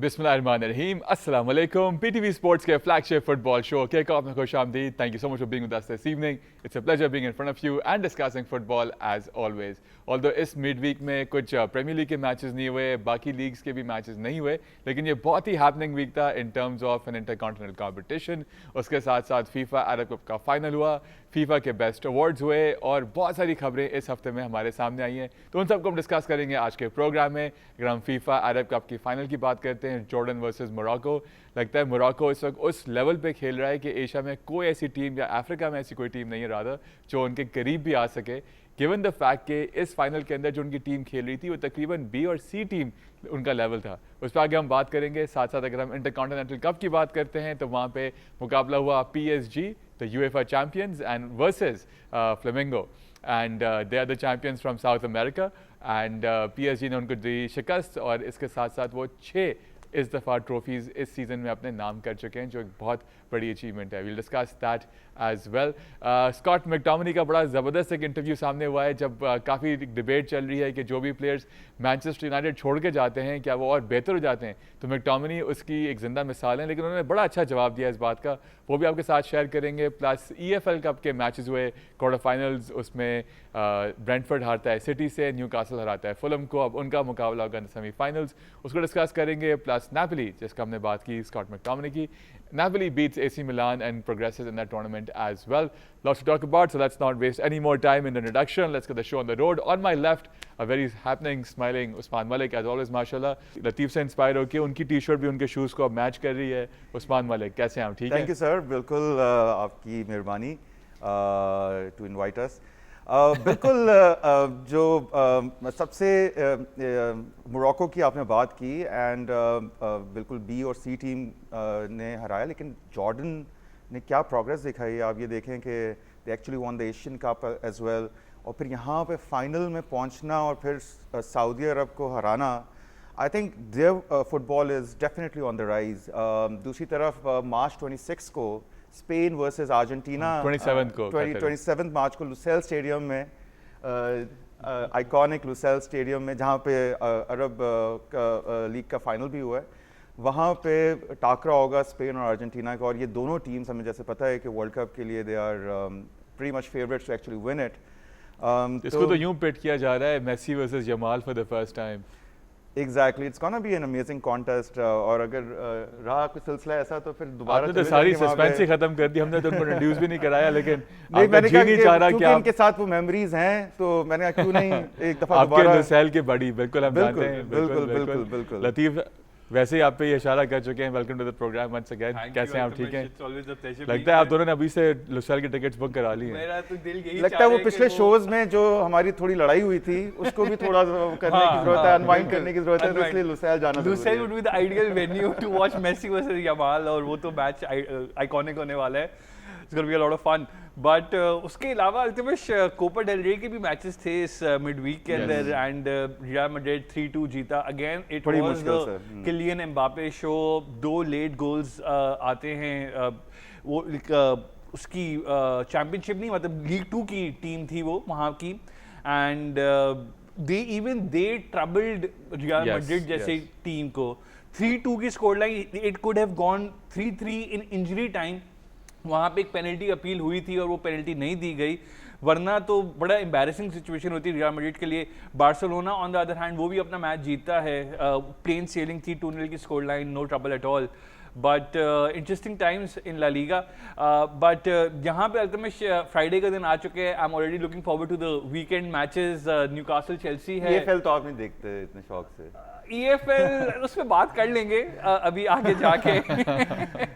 बिस्मिल्लाहिर्रहमानिर्रहीम अस्सलाम वालेकुम पीटीवी स्पोर्ट्स के flagship football show kick off में खुशामदीद. Thank you so much for being with us this evening. It's a pleasure being in front of you and discussing football as always. Although इस mid week में कुछ premiere league के matches नहीं हुए, बाकी leagues के भी मैचेस नहीं हुए, लेकिन ये बहुत ही हैपनिंग वीक था in terms of an intercontinental competition. उसके साथ साथ फीफा अरब कप का फाइनल हुआ, फीफा के बेस्ट अवार्ड्स हुए और बहुत सारी खबरें इस हफ्ते में हमारे सामने आई हैं. तो उन सबको हम डिस्कस करेंगे आज के प्रोग्राम में. अगर हम फीफा अरब कप की फाइनल की बात करते हैं, जॉर्डन वर्सेस मोरक्को, लगता है मोरक्को इस वक्त उस लेवल पे खेल रहा है कि एशिया में कोई ऐसी टीम या अफ्रीका में ऐसी कोई टीम नहीं है रादर जो उनके करीब भी आ सके. गिवन द फैक्ट कि इस फाइनल के अंदर जो उनकी टीम खेल रही थी वो तकरीबन बी और सी टीम उनका लेवल था. उस पर आगे हम बात करेंगे. साथ साथ अगर हम इंटरकॉन्टिनेंटल कप की बात करते हैं तो वहाँ पे मुकाबला हुआ PSG the UEFA champions and versus Flamengo and they are the champions from South America and PSG ने उनको दी शिकस्त और इसके साथ साथ वो 6 इस दफ़ा ट्रॉफीज़ इस सीज़न में अपने नाम कर चुके हैं जो एक बहुत बड़ी अचीवमेंट है. We'll discuss that as well. Scott McTominay का बड़ा ज़बरदस्त एक इंटरव्यू सामने हुआ है जब काफ़ी डिबेट चल रही है कि जो भी प्लेयर्स मैनचेस्टर यूनाइटेड छोड़ के जाते हैं क्या वो और बेहतर हो जाते हैं. तो मैकटोमिनी उसकी एक ज़िंदा मिसाल है, लेकिन उन्होंने बड़ा अच्छा जवाब दिया इस बात का, वो भी आपके साथ शेयर करेंगे. प्लस EFL कप के मैचेस हुए, क्वार्टर फाइनल्स, उसमें ब्रेंटफोर्ड हारता है सिटी से, न्यूकासल हराता है फुलम को, अब उनका मुकाबला होगा सेमीफाइनल्स, उसको डिस्कस करेंगे. प्लस नेपोली जिसका हमने बात की स्कॉट मैकटोमिनी की, Napoli beats AC Milan and progresses in that tournament as well. Lots to talk about, so let's not waste any more time in the introduction. Let's get the show on the road. On my left, a very happening, smiling Usman Malik, as always, mashallah. Latif से inspire होकर उनकी T-shirt भी उनके shoes को अब match कर रही है. उस्मान मलिक, कैसे हैं आप? ठीक है? Thank you sir, बिल्कुल आपकी मेहरबानी to invite us. बिल्कुल जो सबसे मोरक्को की आपने बात की एंड बिल्कुल बी और सी टीम ने हराया, लेकिन जॉर्डन ने क्या प्रोग्रेस दिखाई है. आप ये देखें कि they actually won the Asian cup as well, और फिर यहाँ पे फाइनल में पहुँचना और फिर सऊदी अरब को हराना. I think their football is definitely on the rise. दूसरी तरफ मार्च 26 को स्पेन वर्सेस अर्जेंटीना 27 मार्च को लुसेल स्टेडियम में, आइकॉनिक लुसेल स्टेडियम में जहाँ पे अरब लीग का फाइनल भी हुआ है, वहाँ पे टाकरा होगा स्पेन और अर्जेंटीना का. और ये दोनों टीम्स हमें जैसे पता है कि वर्ल्ड कप के लिए they are pretty much favourites to actually win it. इसको तो यूं पिट किया जा रहा है Messi versus Yamal for the first time. Exactly, it's gonna be an amazing contest. और अगर रहा कोई सिलसिला ऐसा तो फिर दोबारा तो सारी सस्पेंस ही खत्म कर दी हमने, तो उनको इंट्रोड्यूस भी नहीं कराया. लेकिन नहीं, मैंने कहा कि इनके साथ वो मेमोरीज हैं तो मैंने कहा क्यों नहीं एक दफा दोबारा. आपके लुसेल की बड़ी बिल्कुल हम जानते हैं. बिल्कुल. लतीफ वैसे ही आप पे ये इशारा कर चुके हैं. Welcome to the programme once again. कैसे हैं आप? ठीक हैं? लगता है आप दोनों ने अभी से लुसेल की टिकट्स बुक करा ली हैं. मेरा तो दिल यही लगता है वो पिछले शोज में जो हमारी थोड़ी लड़ाई हुई थी उसको भी थोड़ा करने की जरूरत है, अनवाइंड करने की जरूरत है, तो इसलिए लुसेल जाना जरूरी है. Lusail would be the ideal venue to watch Messi versus Yamal, और वो तो मैच आइकॉनिक होने वाला है. It's gonna be a lot of fun. But उसके अलावा अल्टीमेट कोपा डेल रे के भी मैचेस थे इस मिड वीक के अंदर एंड रियल मैड्रिड 3-2 जीता. Again it was the Kylian Mbappe show. 2 late goals आते हैं. वो उसकी चैंपियनशिप नहीं, मतलब लीग 2 की टीम थी वो वहाँ की, and they troubled real Madrid जैसे टीम को. 3-2 की score line, it could have gone 3-3 in injury time. वहाँ पे एक पेनल्टी अपील हुई थी और वो पेनल्टी नहीं दी गई, वरना तो बड़ा एम्बैरेसिंग सिचुएशन होती है रियल मैड्रिड के लिए. Barcelona on the other hand वो भी अपना मैच जीता है. प्लेन सेलिंग थी, 2-0 की score line, no trouble at all. But interesting times in La Liga. But यहाँ पे अल्टीमेट फ्राइडे का दिन आ चुके हैं. I am already looking forward to the weekend matches. Newcastle Chelsea है. EFL तो आप नहीं देखते इतने शौक से. EFL उस पर बात कर लेंगे अभी आगे जाके.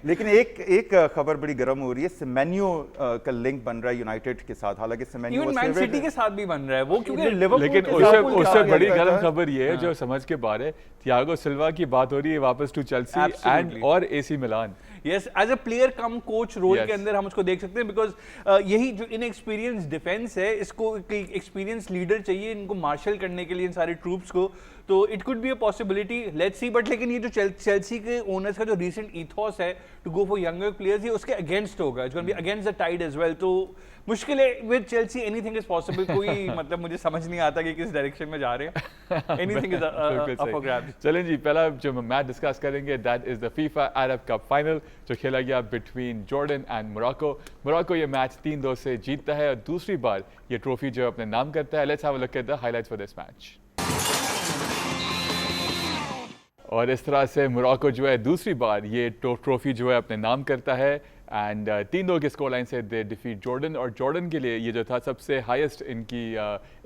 लेकिन एक खबर बड़ी गर्म हो रही है. सेमेन्यो का लिंक बन रहा है यूनाइटेड के साथ. हालांकि सेमेन्यो मैन सिटी के साथ भी बन रहा है वो, क्योंकि लेकिन उससे बड़ी गर्म खबर ये है जो समझ के बारे, थियागो सिल्वा की बात हो रही है वापस टू चेल्सी एंड और AC Milan. Yes, as a player cum coach role के अंदर हम उसको देख सकते हैं, बिकॉज यही जो इनएक्सपीरियंस डिफेंस है, इसको एक्सपीरियंस लीडर चाहिए इनको मार्शल करने के लिए इन सारे ट्रूप्स को. तो it could be a possibility, let's see. But लेकिन ये जो चेल्सी के ओनर्स का जो रीसेंट ईथॉस है to go for younger players, ये उसके अगेंस्ट होगा, it's gonna be against the tide as well. तो मुश्किल है with Chelsea, anything is possible. कोई मतलब मुझे समझ नहीं आता कि किस डायरेक्शन में जा रहे हैं, anything is up for grabs. चलें जी, पहला जो मैच डिस्कस करेंगे that is the FIFA Arab cup final जो खेला गया between Jordan and Morocco. Morocco ये मैच 3-2 से जीतता है और दूसरी बार ये ट्रॉफी जो अपने नाम करता है। Let's have a look at the highlights for this match. और इस तरह से मोरक्को जो है दूसरी बार ये ट्रॉफी जो है अपने नाम करता है एंड 3-2 के स्कोर लाइन से दे डिफीट जॉर्डन। और जॉर्डन के लिए ये जो था सबसे हाईएस्ट इनकी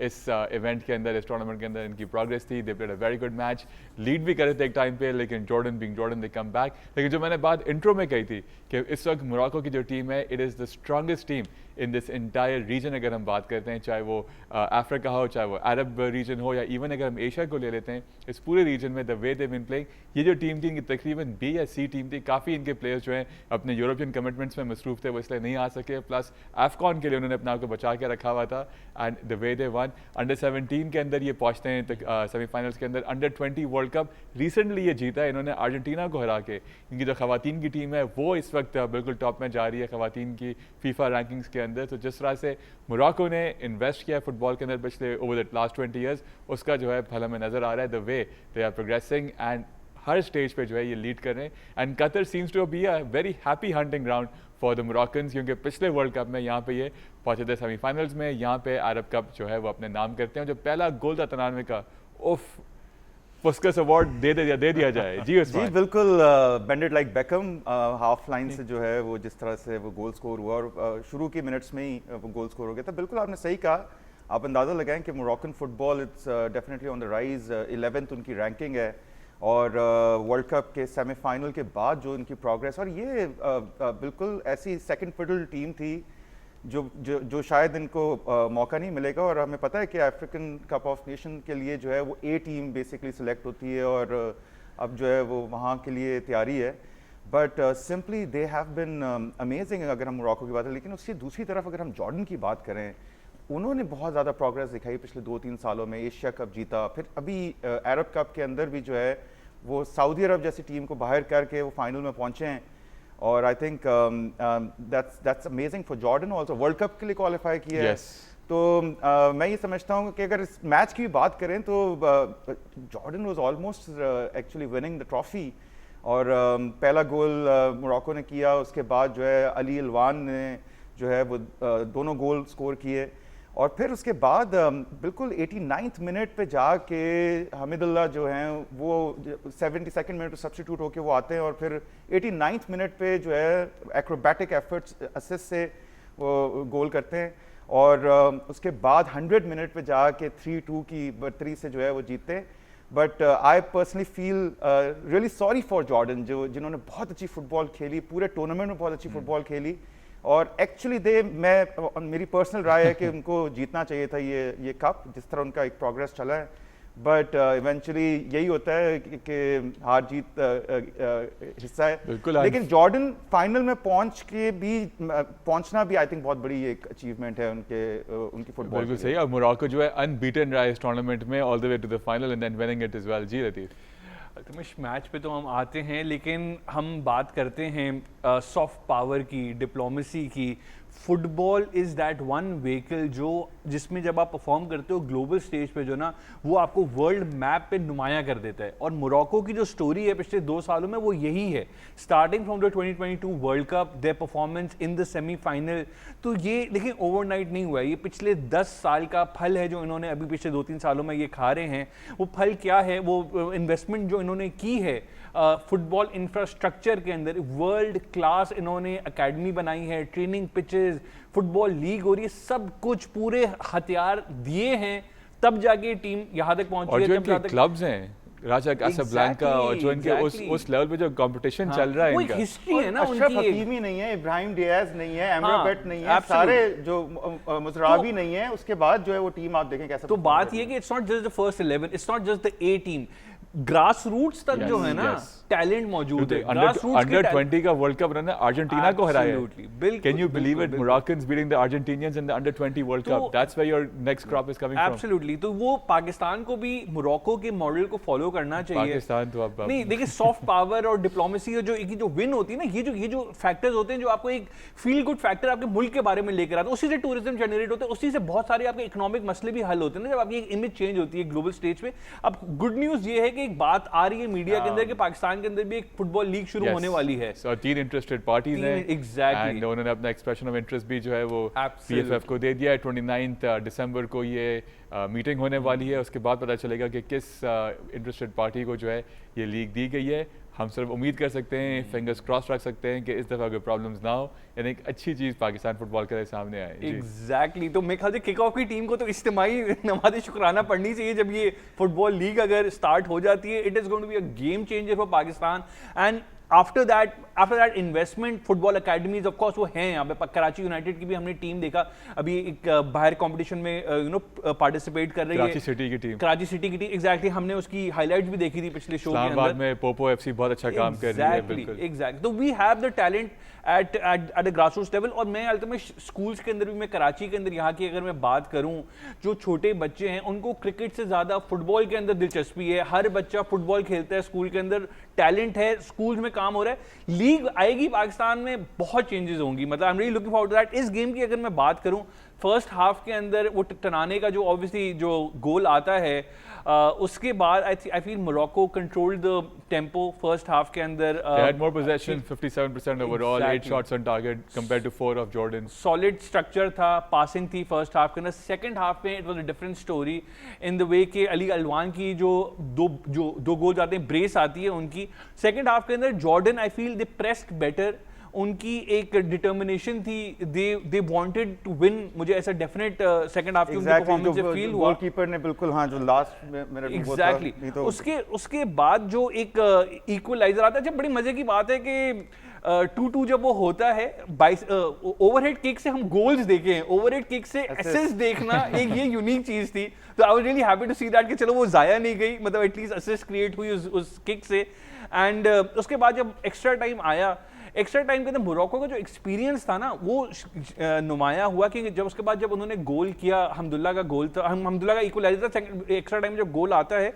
इस इवेंट के अंदर, इस टूर्नामेंट के अंदर इनकी प्रोग्रेस थी। They played a very good match, lead भी कर रहे थे एक टाइम पे, लेकिन जॉर्डन बीइंग जॉर्डन दे कम बैक। लेकिन जो मैंने बात इंट्रो में कही थी कि इस वक्त मोरक्को की जो टीम है it is the strongest team in this entire region. अगर हम बात करते हैं चाहे वो अफ्रीका हो, चाहे वो अरब रीजन हो, या इवन अगर हम एशिया को ले लेते हैं, इस पूरे रीजन में the way they been playing, ये जो टीम थी इनकी तकरीबन बी या सी टीम थी। काफ़ी इनके प्लेयर्स जो हैं अपने यूरोपियन कमिटमेंट्स में मसरूफ थे, वो इसलिए नहीं आ सके। प्लस एफकॉन के लिए उन्होंने अपने आप को बचा के रखा हुआ था and the way they one. Under 17 के अंदर ये पहुंचते हैं सेमीफाइनल्स के अंदर। अंडर 20 वर्ल्ड कप रिसेंटली ये जीता है इन्होंने अर्जेंटीना को हरा के। इनकी जो खवातीन की टीम है वो इस वक्त बिल्कुल टॉप में जा रही है खवातीन की फीफा रैंकिंग्स के अंदर। तो जिस तरह से मोरक्को ने इन्वेस्ट किया है फुटबॉल के अंदर पिछले ओवर द लास्ट 20 ईयर्स, उसका जो है फल हमें नज़र आ रहा है। The way they are progressing and हर स्टेज पे जो है ये लीड कर रहे हैं। And Qatar seems to be a very happy hunting ground for the Moroccans, क्योंकि पिछले वर्ल्ड कप में यहाँ पे ये पहुंचे थे सेमीफाइनल्स में। यहाँ पे अरब कप जो है वो अपने नाम करते हैं। जो पहला गोल था 93 का, उफ, पुस्कस अवार्ड दे दिया जाए जी। जी बिल्कुल, bended like become, half line से जो है वो जिस तरह से वो गोल स्कोर हुआ और शुरू के मिनट्स में ही वो गोल स्कोर हो गया था। बिल्कुल आपने सही कहा। आप अंदाज़ा लगाएं कि Moroccan football it's definitely on the rise. 11th उनकी रैंकिंग है और वर्ल्ड कप के सेमीफाइनल के बाद जो इनकी प्रोग्रेस, और ये बिल्कुल ऐसी सेकंड फिडल टीम थी जो शायद इनको मौका नहीं मिलेगा। और हमें पता है कि अफ्रीकन कप ऑफ नेशन के लिए जो है वो ए टीम बेसिकली सिलेक्ट होती है और अब जो है वो वहाँ के लिए तैयारी है। But simply they have been amazing अगर हम मोरक्को की बात करें। लेकिन उसकी दूसरी तरफ अगर हम जॉर्डन की बात करें, उन्होंने बहुत ज़्यादा प्रोग्रेस दिखाई पिछले 2-3 सालों में। एशिया कप जीता, फिर अभी अरब कप के अंदर भी जो है वो सऊदी अरब जैसी टीम को बाहर करके वो फाइनल में पहुंचे हैं। और I think that's amazing for Jordan also, world cup के लिए क्वालिफाई किया है। तो मैं ये समझता हूँ कि अगर इस मैच की बात करें तो Jordan was almost actually winning the trophy. और पहला गोल मोरक्को ने किया, उसके बाद जो है अली अलवान ने जो है वो दोनों गोल स्कोर किए। और फिर उसके बाद बिल्कुल 89th मिनट पे जाके हमीदुल्लाह जो हैं वो 72nd मिनट पे सब्स्टिट्यूट होके वो आते हैं और फिर 89th मिनट पे जो है एक्रोबैटिक एफर्ट्स असिस्ट से वो गोल करते हैं। और उसके बाद 100 मिनट पे जाके 3-2 की बढ़तरी से जो है वो जीतते हैं। But I personally feel really sorry for Jordan, जिन्होंने बहुत अच्छी फुटबॉल खेली, पूरे टूर्नामेंट में बहुत अच्छी फुटबॉल खेली। और एक्चुअली मेरी पर्सनल राय है कि उनको जीतना चाहिए था ये कप, जिस तरह उनका एक प्रोग्रेस चला है। बट इवेंचुअली यही होता है कि हार जीत हिस्सा है। लेकिन जॉर्डन फाइनल में पहुंचना भी आई थिंक बहुत बड़ी एक अचीवमेंट है उनकी फुटबॉल। बिल्कुल सही। और मोरक्को जो है अनबीटन रहा है इस टूर्नामेंट में all the way to the final and then winning it as well. Ji Latif, Altamash match पे तो हम आते हैं, लेकिन हम बात करते हैं सॉफ्ट पावर की, डिप्लोमेसी की। Football is that one vehicle जिसमें जब आप परफॉर्म करते हो ग्लोबल स्टेज पे जो ना वो आपको वर्ल्ड मैप पे नुमाया कर देता है। और मोरक्को की जो स्टोरी है पिछले 2 सालों में वो यही है, starting from the 2022 world cup, their performance in the semifinal. तो ये देखिए ओवरनाइट नहीं हुआ है, ये पिछले 10 साल का फल है जो इन्होंने अभी पिछले 2-3 सालों में ये खा रहे हैं। वो फल क्या है? वो इन्वेस्टमेंट जो इन्होंने की है फुटबॉल इंफ्रास्ट्रक्चर के अंदर, वर्ल्ड क्लास इन्होंने एकेडमी बनाई है, ट्रेनिंग पिचेस, फुटबॉल लीग हो रही है, सब कुछ पूरे हथियार दिए हैं, तब जाके टीम यहाँ तक पहुंची है। और जो इनके क्लब्स हैं राजा कासाब्लांका और जो इनके उस लेवल पे जो कंपटीशन चल रहा है, इनका हिस्ट्री है ना। अशरफ हकीमी नहीं है, इब्राहिम डियाज नहीं है, एमराबेट नहीं है, सारे जो मुजराबी नहीं है, उसके बाद जो है वो टीम आप देखें कैसा। तो बात ये कि it's not just the first 11, it's not just the A team. Grass roots तक Yes, जो है ना yes. टैलेंट मौजूद है। Grassroots के अंडर talent- 20 का वर्ल्ड कप रन अर्जेंटीना को हराया Absolutely, बिल्कुल, कैन यू बिलीव बिल्कुल, it Moroccans beating the Argentinians in the under 20 world तो- cup that's where your next crop is coming from absolutely, तो वो पाकिस्तान को भी मोरक्को के मॉडल को फॉलो करना चाहिए। पाकिस्तान तो अब नहीं देखिए, सॉफ्ट पावर और डिप्लोमेसी जो जो विन होती है ना, ये जो फैक्टर्स होते हैं जो आपको एक फील गुड फैक्टर आपके मुल्क के बारे में लेकर आते हैं, उसी से टूरिज्म जनरेट होता है, उसी से बहुत सारे आपके इकोनॉमिक मसले भी हल होते हैं ना, जब आपकी एक इमेज चेंज होती है ग्लोबल स्टेज पे। अब गुड न्यूज ये है कि एक बात आ रही है मीडिया के अंदर कि पाकिस्तान के अंदर भी एक फुटबॉल लीग शुरू होने वाली है। So, 3 इंटरेस्टेड पार्टीज हैं exactly. एंड उन्होंने अपना एक्सप्रेशन ऑफ इंटरेस्ट भी जो है वो Absolutely. पीएफएफ को दे दिया है। 29 दिसंबर को ये मीटिंग होने वाली है, उसके बाद पता चलेगा कि किस इंटरेस्टेड पार्टी को जो है ये लीग दी गई है। हम सिर्फ उम्मीद कर सकते हैं, फिंगर्स क्रॉस रख सकते हैं कि इस दफ़ा कोई प्रॉब्लम्स ना हो, यानी एक अच्छी चीज़ पाकिस्तान फुटबॉल के सामने आए। जी। एग्जैक्टली तो मेरे ख्याल से किक ऑफ की टीम को तो इज्तिमाई नमाज़ शुक्राना पढ़नी चाहिए जब ये फुटबॉल लीग अगर स्टार्ट हो जाती है। It is going to be a game changer for Pakistan and after that investment football academies of course वो हैं यहाँ पे। कराची यूनाइटेड की भी हमने टीम देखा अभी एक बाहर कंपटीशन में पार्टिसिपेट कर रही है, कराची सिटी की टीम, कराची सिटी की टीम। एग्जैक्टली हमने उसकी हाईलाइट्स भी देखी थी पिछले शो के इस्लामाबाद अंदर। में पोपो एफसी बहुत अच्छा काम कर रही है। बिल्कुल एग्जैक्टली, तो we have the talent at a grassroots level. और मैं अल्टीमेट स्कूल्स के अंदर भी, मैं कराची के अंदर यहाँ की अगर मैं बात करूँ, जो छोटे बच्चे हैं उनको क्रिकेट से ज़्यादा फुटबॉल के अंदर दिलचस्पी है। हर बच्चा फुटबॉल खेलता है, स्कूल के अंदर टैलेंट है, स्कूल में काम हो रहा है। लीग आएगी पाकिस्तान में, बहुत चेंजेस होंगी। मतलब I am really looking forward to that. इस गेम की अगर मैं बात करूँ, फर्स्ट हाफ के अंदर वो टनाने का जो ऑब्वियसली जो गोल आता है, उसके बाद I feel Morocco controlled the tempo first half के अंदर। They had more possession, 57% overall, 8 Exactly. shots on target compared to 4 of Jordan. Solid structure था, पासिंग थी फर्स्ट हाफ के अंदर। सेकंड हाफ में it was a different story in the way के अली अलवान की जो दो गोल आते हैं, ब्रेस आती है उनकी। सेकंड हाफ के अंदर Jordan I feel they pressed better, उनकी एक डिटर्मिनेशन थी, दे वांटेड टू विन। मुझे ऐसा डेफिनेट सेकंड हाफ की उनकी परफॉर्मेंस से फील हुआ। गोलकीपर ने बिल्कुल, हाँ, जो लास्ट मिनट में वो था, एग्जैक्टली नहीं तो उसके बाद जो एक इक्वलाइजर आता है। जब बड़ी मजे की बात है कि 2-2 जब वो होता है, ओवरहेड किक से हम गोल्स देखे हैं, ओवरहेड किक से असिस्ट देखना एक ये यूनिक चीज थी। तो I was really happy to see that कि चलो वो जाया नहीं गई, मतलब एटलीस्ट असिस्ट क्रिएट हुई उस किक से। एंड उसके बाद जब एक्स्ट्रा टाइम आया, एक्स्ट्रा टाइम के अंदर मोरक्को का जो एक्सपीरियंस था ना वो नुमाया हुआ कि जब उसके बाद जब उन्होंने गोल किया, हमदुल्ला का गोल था, हमदुल्ला का इक्वलाइजर था, एक्स्ट्रा टाइम जब गोल आता है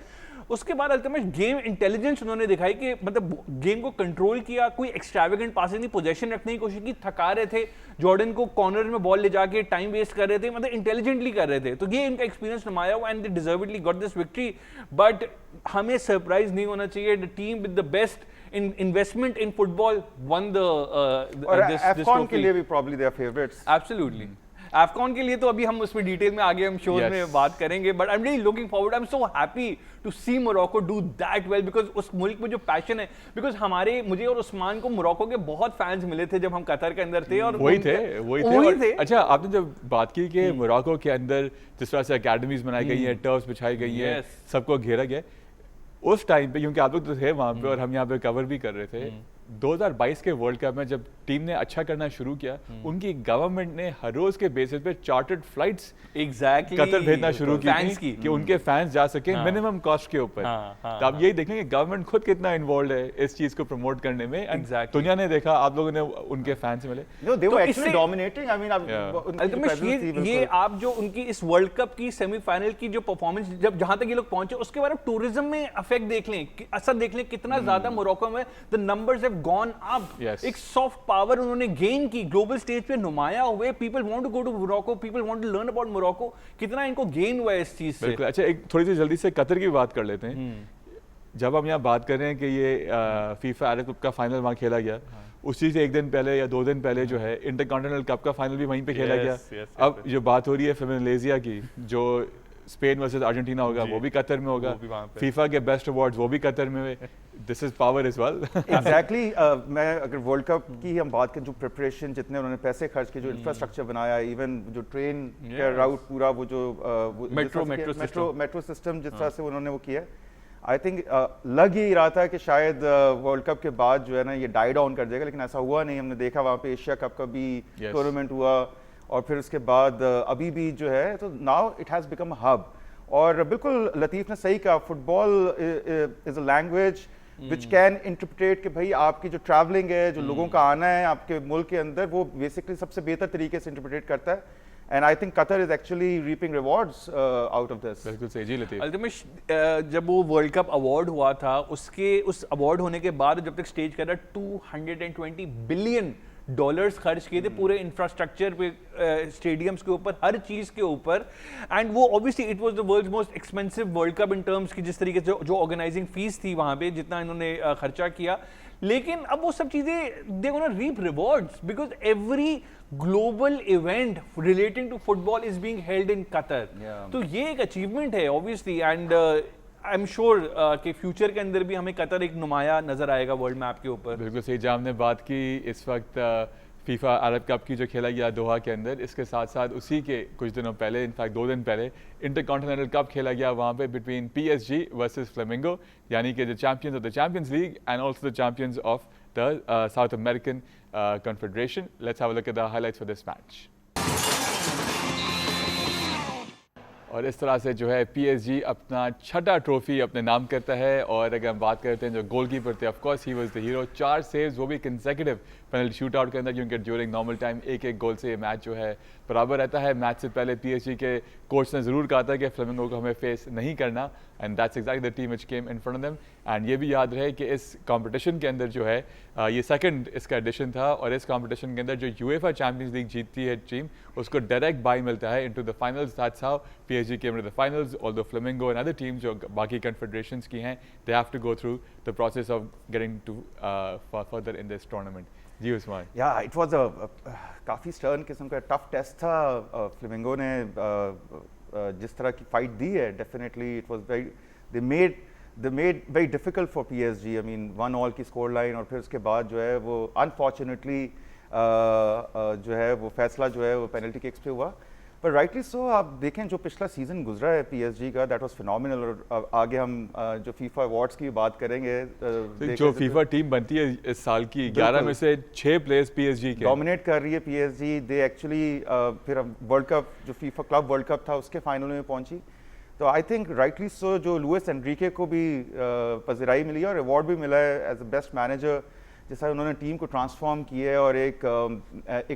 उसके बाद अल्टीमेट गेम इंटेलिजेंस उन्होंने दिखाई कि मतलब गेम को कंट्रोल किया, कोई एक्स्ट्रावेगेंट पासिंग नहीं, पोजीशन रखने की कोशिश की, थका रहे थे जॉर्डन को, कॉर्नर में बॉल ले जाके टाइम वेस्ट कर रहे थे, मतलब इंटेलिजेंटली कर रहे थे। तो ये इनका एक्सपीरियंस नुमाया हुआ and they deservedly got this victory. But हमें सरप्राइज नहीं होना चाहिए। The team with the best in investment in football won the और this AFCON के trophy. लिए भी probably they are favorites. Absolutely. AFCON के लिए तो अभी हम उसमें डिटेल में आगे हम शोज Yes. में बात करेंगे, but I am really looking forward. I am so happy to see Morocco do that well, because उस मुल्क में जो पैशन है, बिकॉज मुझे और उस्मान को मोरक्को के बहुत फैंस मिले थे जब हम कतर के अंदर थे, और वही थे थे। अच्छा, आपने जब बात की कि मोरक्को के अंदर जिस तरह से अकेडमीज बनाई गई हैं, टर्फ्स बिछाई गई हैं, Yes. सबको घेरा गया, उस टाइम पे क्योंकि आप लोग तो थे वहाँ पे और हम यहाँ पे कवर भी कर रहे थे, 2022 के वर्ल्ड कप में जब टीम ने अच्छा करना शुरू किया, उनकी गवर्नमेंट ने हर रोज के बेसिस पे चार्टर्ड फ्लाइट्स एग्जैक्टली कतर भेजना शुरू की फैंस थी कि उनके फैंस जा सके मिनिमम कॉस्ट के ऊपर। तो आप यही देखेंगे गवर्नमेंट खुद कितना इन्वॉल्व है इस चीज को प्रमोट करने में। Exactly. दुनिया ने देखा, आप लोगों ने उनके फैंस मिले। No, they were तो actually इससे- dominating. I mean, उनकी जो presence थी, ये बिल्कुल। आप जो उनकी इस वर्ल्ड कप की सेमीफाइनल की जो परफॉर्मेंस, जब जहां तक ये लोग पहुंचे, उसके बाद टूरिज्म में अफेक्ट देख लें, असर देख लें कितना ज्यादा मोरक्को में the numbers have gone up. Yes. एक सॉफ्ट पावर उन्होंने गेन की, ग्लोबल स्टेज पे नुमाया हुए, people want to go to Morocco, people want to learn about Morocco, कितना इनको गेन हुआ है इस चीज से। बिल्कुल। अच्छा, एक थोड़ी सी जल्दी से कतर की बात कर लेते हैं। जब हम यहाँ बात कर रहे हैं कि ये फीफा अरब कप का फाइनल वहाँ खेला गया, उसी से एक दिन पहले या 2 दिन पहले जो है इंटरकॉन्टिनेंटल कप का फाइनल भी वहीं पे खेला गया। अब जो बात हो रही है फेमिलेजिया की, जो स्पेन वर्सेस अर्जेंटीना होगा वो भी कतर में होगा, फीफा के बेस्ट अवार्ड्स वो भी कतर में हुए। This is power as well. Exactly. मैं अगर वर्ल्ड कप की हम बात करें, जो प्रिपरेशन, जितने उन्होंने पैसे खर्च किए, जो इंफ्रास्ट्रक्चर बनाया, इवन जो ट्रेन का राउट पूरा, वो जो मेट्रो सिस्टम जिस तरह से उन्होंने वो किया, आई थिंक लग ही रहा था कि शायद वर्ल्ड कप के बाद जो है ना ये डाई डाउन कर देगा, लेकिन ऐसा हुआ नहीं। हमने देखा वहाँ पे एशिया कप का भी टूर्नामेंट हुआ, और फिर उसके बाद अभी भी जो है, तो now it has become a hub. और बिल्कुल लतीफ़ ने सही कहा, football is a language which can interpret कि भाई आपकी जो ट्रैवलिंग है, जो लोगों का आना है आपके मुल्क के अंदर, वो बेसिकली सबसे बेहतर तरीके से इंटरप्रेट करता है। And I think Qatar is actually reaping rewards out of this. बिल्कुल सही जी लतीफ। अल्टीमेट जब वो वर्ल्ड कप अवार्ड हुआ था, उस अवार्ड होने के बाद जब तक स्टेज कर रहा, $220 बिलियन खर्च किए थे पूरे इंफ्रास्ट्रक्चर पे, स्टेडियम्स के ऊपर, हर चीज के ऊपर। एंड वो obviously it was the world's most expensive world cup in terms की, जिस तरीके से जो ऑर्गेनाइजिंग फीस थी वहां पे, जितना इन्होंने खर्चा किया। लेकिन अब वो सब चीजें they gonna reap rewards because every global event relating to football is being held in Qatar. तो ये एक अचीवमेंट है obviously, and I am sure कि फ्यूचर के अंदर भी हमें कतर एक नुमाया नजर आएगा वर्ल्ड मैप के ऊपर। बिल्कुल सही। जहाँ हमने बात की इस वक्त फीफा अरब कप की जो खेला गया दोहा के अंदर, इसके साथ साथ उसी के कुछ दिनों पहले, इनफैक्ट 2 दिन पहले, इंटरकॉन्टिनेंटल कप खेला गया वहाँ पे बिटवीन PSG वर्सेस फ्लेमिंगो, यानी कि the champions of the champions league and also the champions of the south American confederation. Let's have a look at the highlights for this match. और इस तरह से जो है PSG अपना छठा ट्रॉफी अपने नाम करता है। और अगर हम बात करते हैं जो गोलकीपर थे, of course he was the hero. 4 saves, वो भी कंसेक्यूटिव पेनल्टी शूट आउट के अंदर, क्योंकि ड्यूरिंग नॉर्मल टाइम एक गोल से ये मैच जो है बराबर रहता है। मैच से पहले PSG के कोच ने ज़रूर कहा था कि फ्लेमिंगो को हमें फेस नहीं करना, and that's exactly the team which came in front of them. And ये भी याद रहे कि इस कंपटीशन के अंदर जो है ये सेकंड इसका एडिशन था, और इस कंपटीशन के अंदर जो UEFA चैंपियंस लीग जीतती है टीम, उसको डायरेक्ट बाय मिलता है into the finals. That's how PSG came to the finals. Although Flamengo and other teams जो बाकी कन्फेडरेशंस की हैं, they have to go through the process of getting to further in this tournament. Ji Usman. Yeah it was काफ़ी stern किस्म का tough test था। Flamingo ने जिस तरह की फाइट दी है, definitely it was very, they made very difficult for PSG। I mean 1-1 की स्कोर लाइन, और फिर उसके बाद जो है वो अनफॉर्चुनेटली जो है वो फैसला जो है वो पेनल्टी किक्स पे हुआ। पर राइटली सो आप देखें जो पिछला सीज़न गुजरा है PSG का, दैट वाज फिनोमिनल। और आगे हम जो फीफा अवार्ड्स की बात करेंगे, जो फीफा टीम बनती है इस साल की, 11 में से 6 प्लेयर्स PSG के डोमिनेट कर रही है। PSG दे एक्चुअली फिर वर्ल्ड कप, जो फीफा क्लब वर्ल्ड कप था, उसके फाइनल में पहुंची। तो आई थिंक राइटली सो जो लुइस एनरिके को भी पज़िराई मिली है और अवार्ड भी मिला है एज अ बेस्ट मैनेजर, जैसा उन्होंने टीम को ट्रांसफॉर्म किया है और एक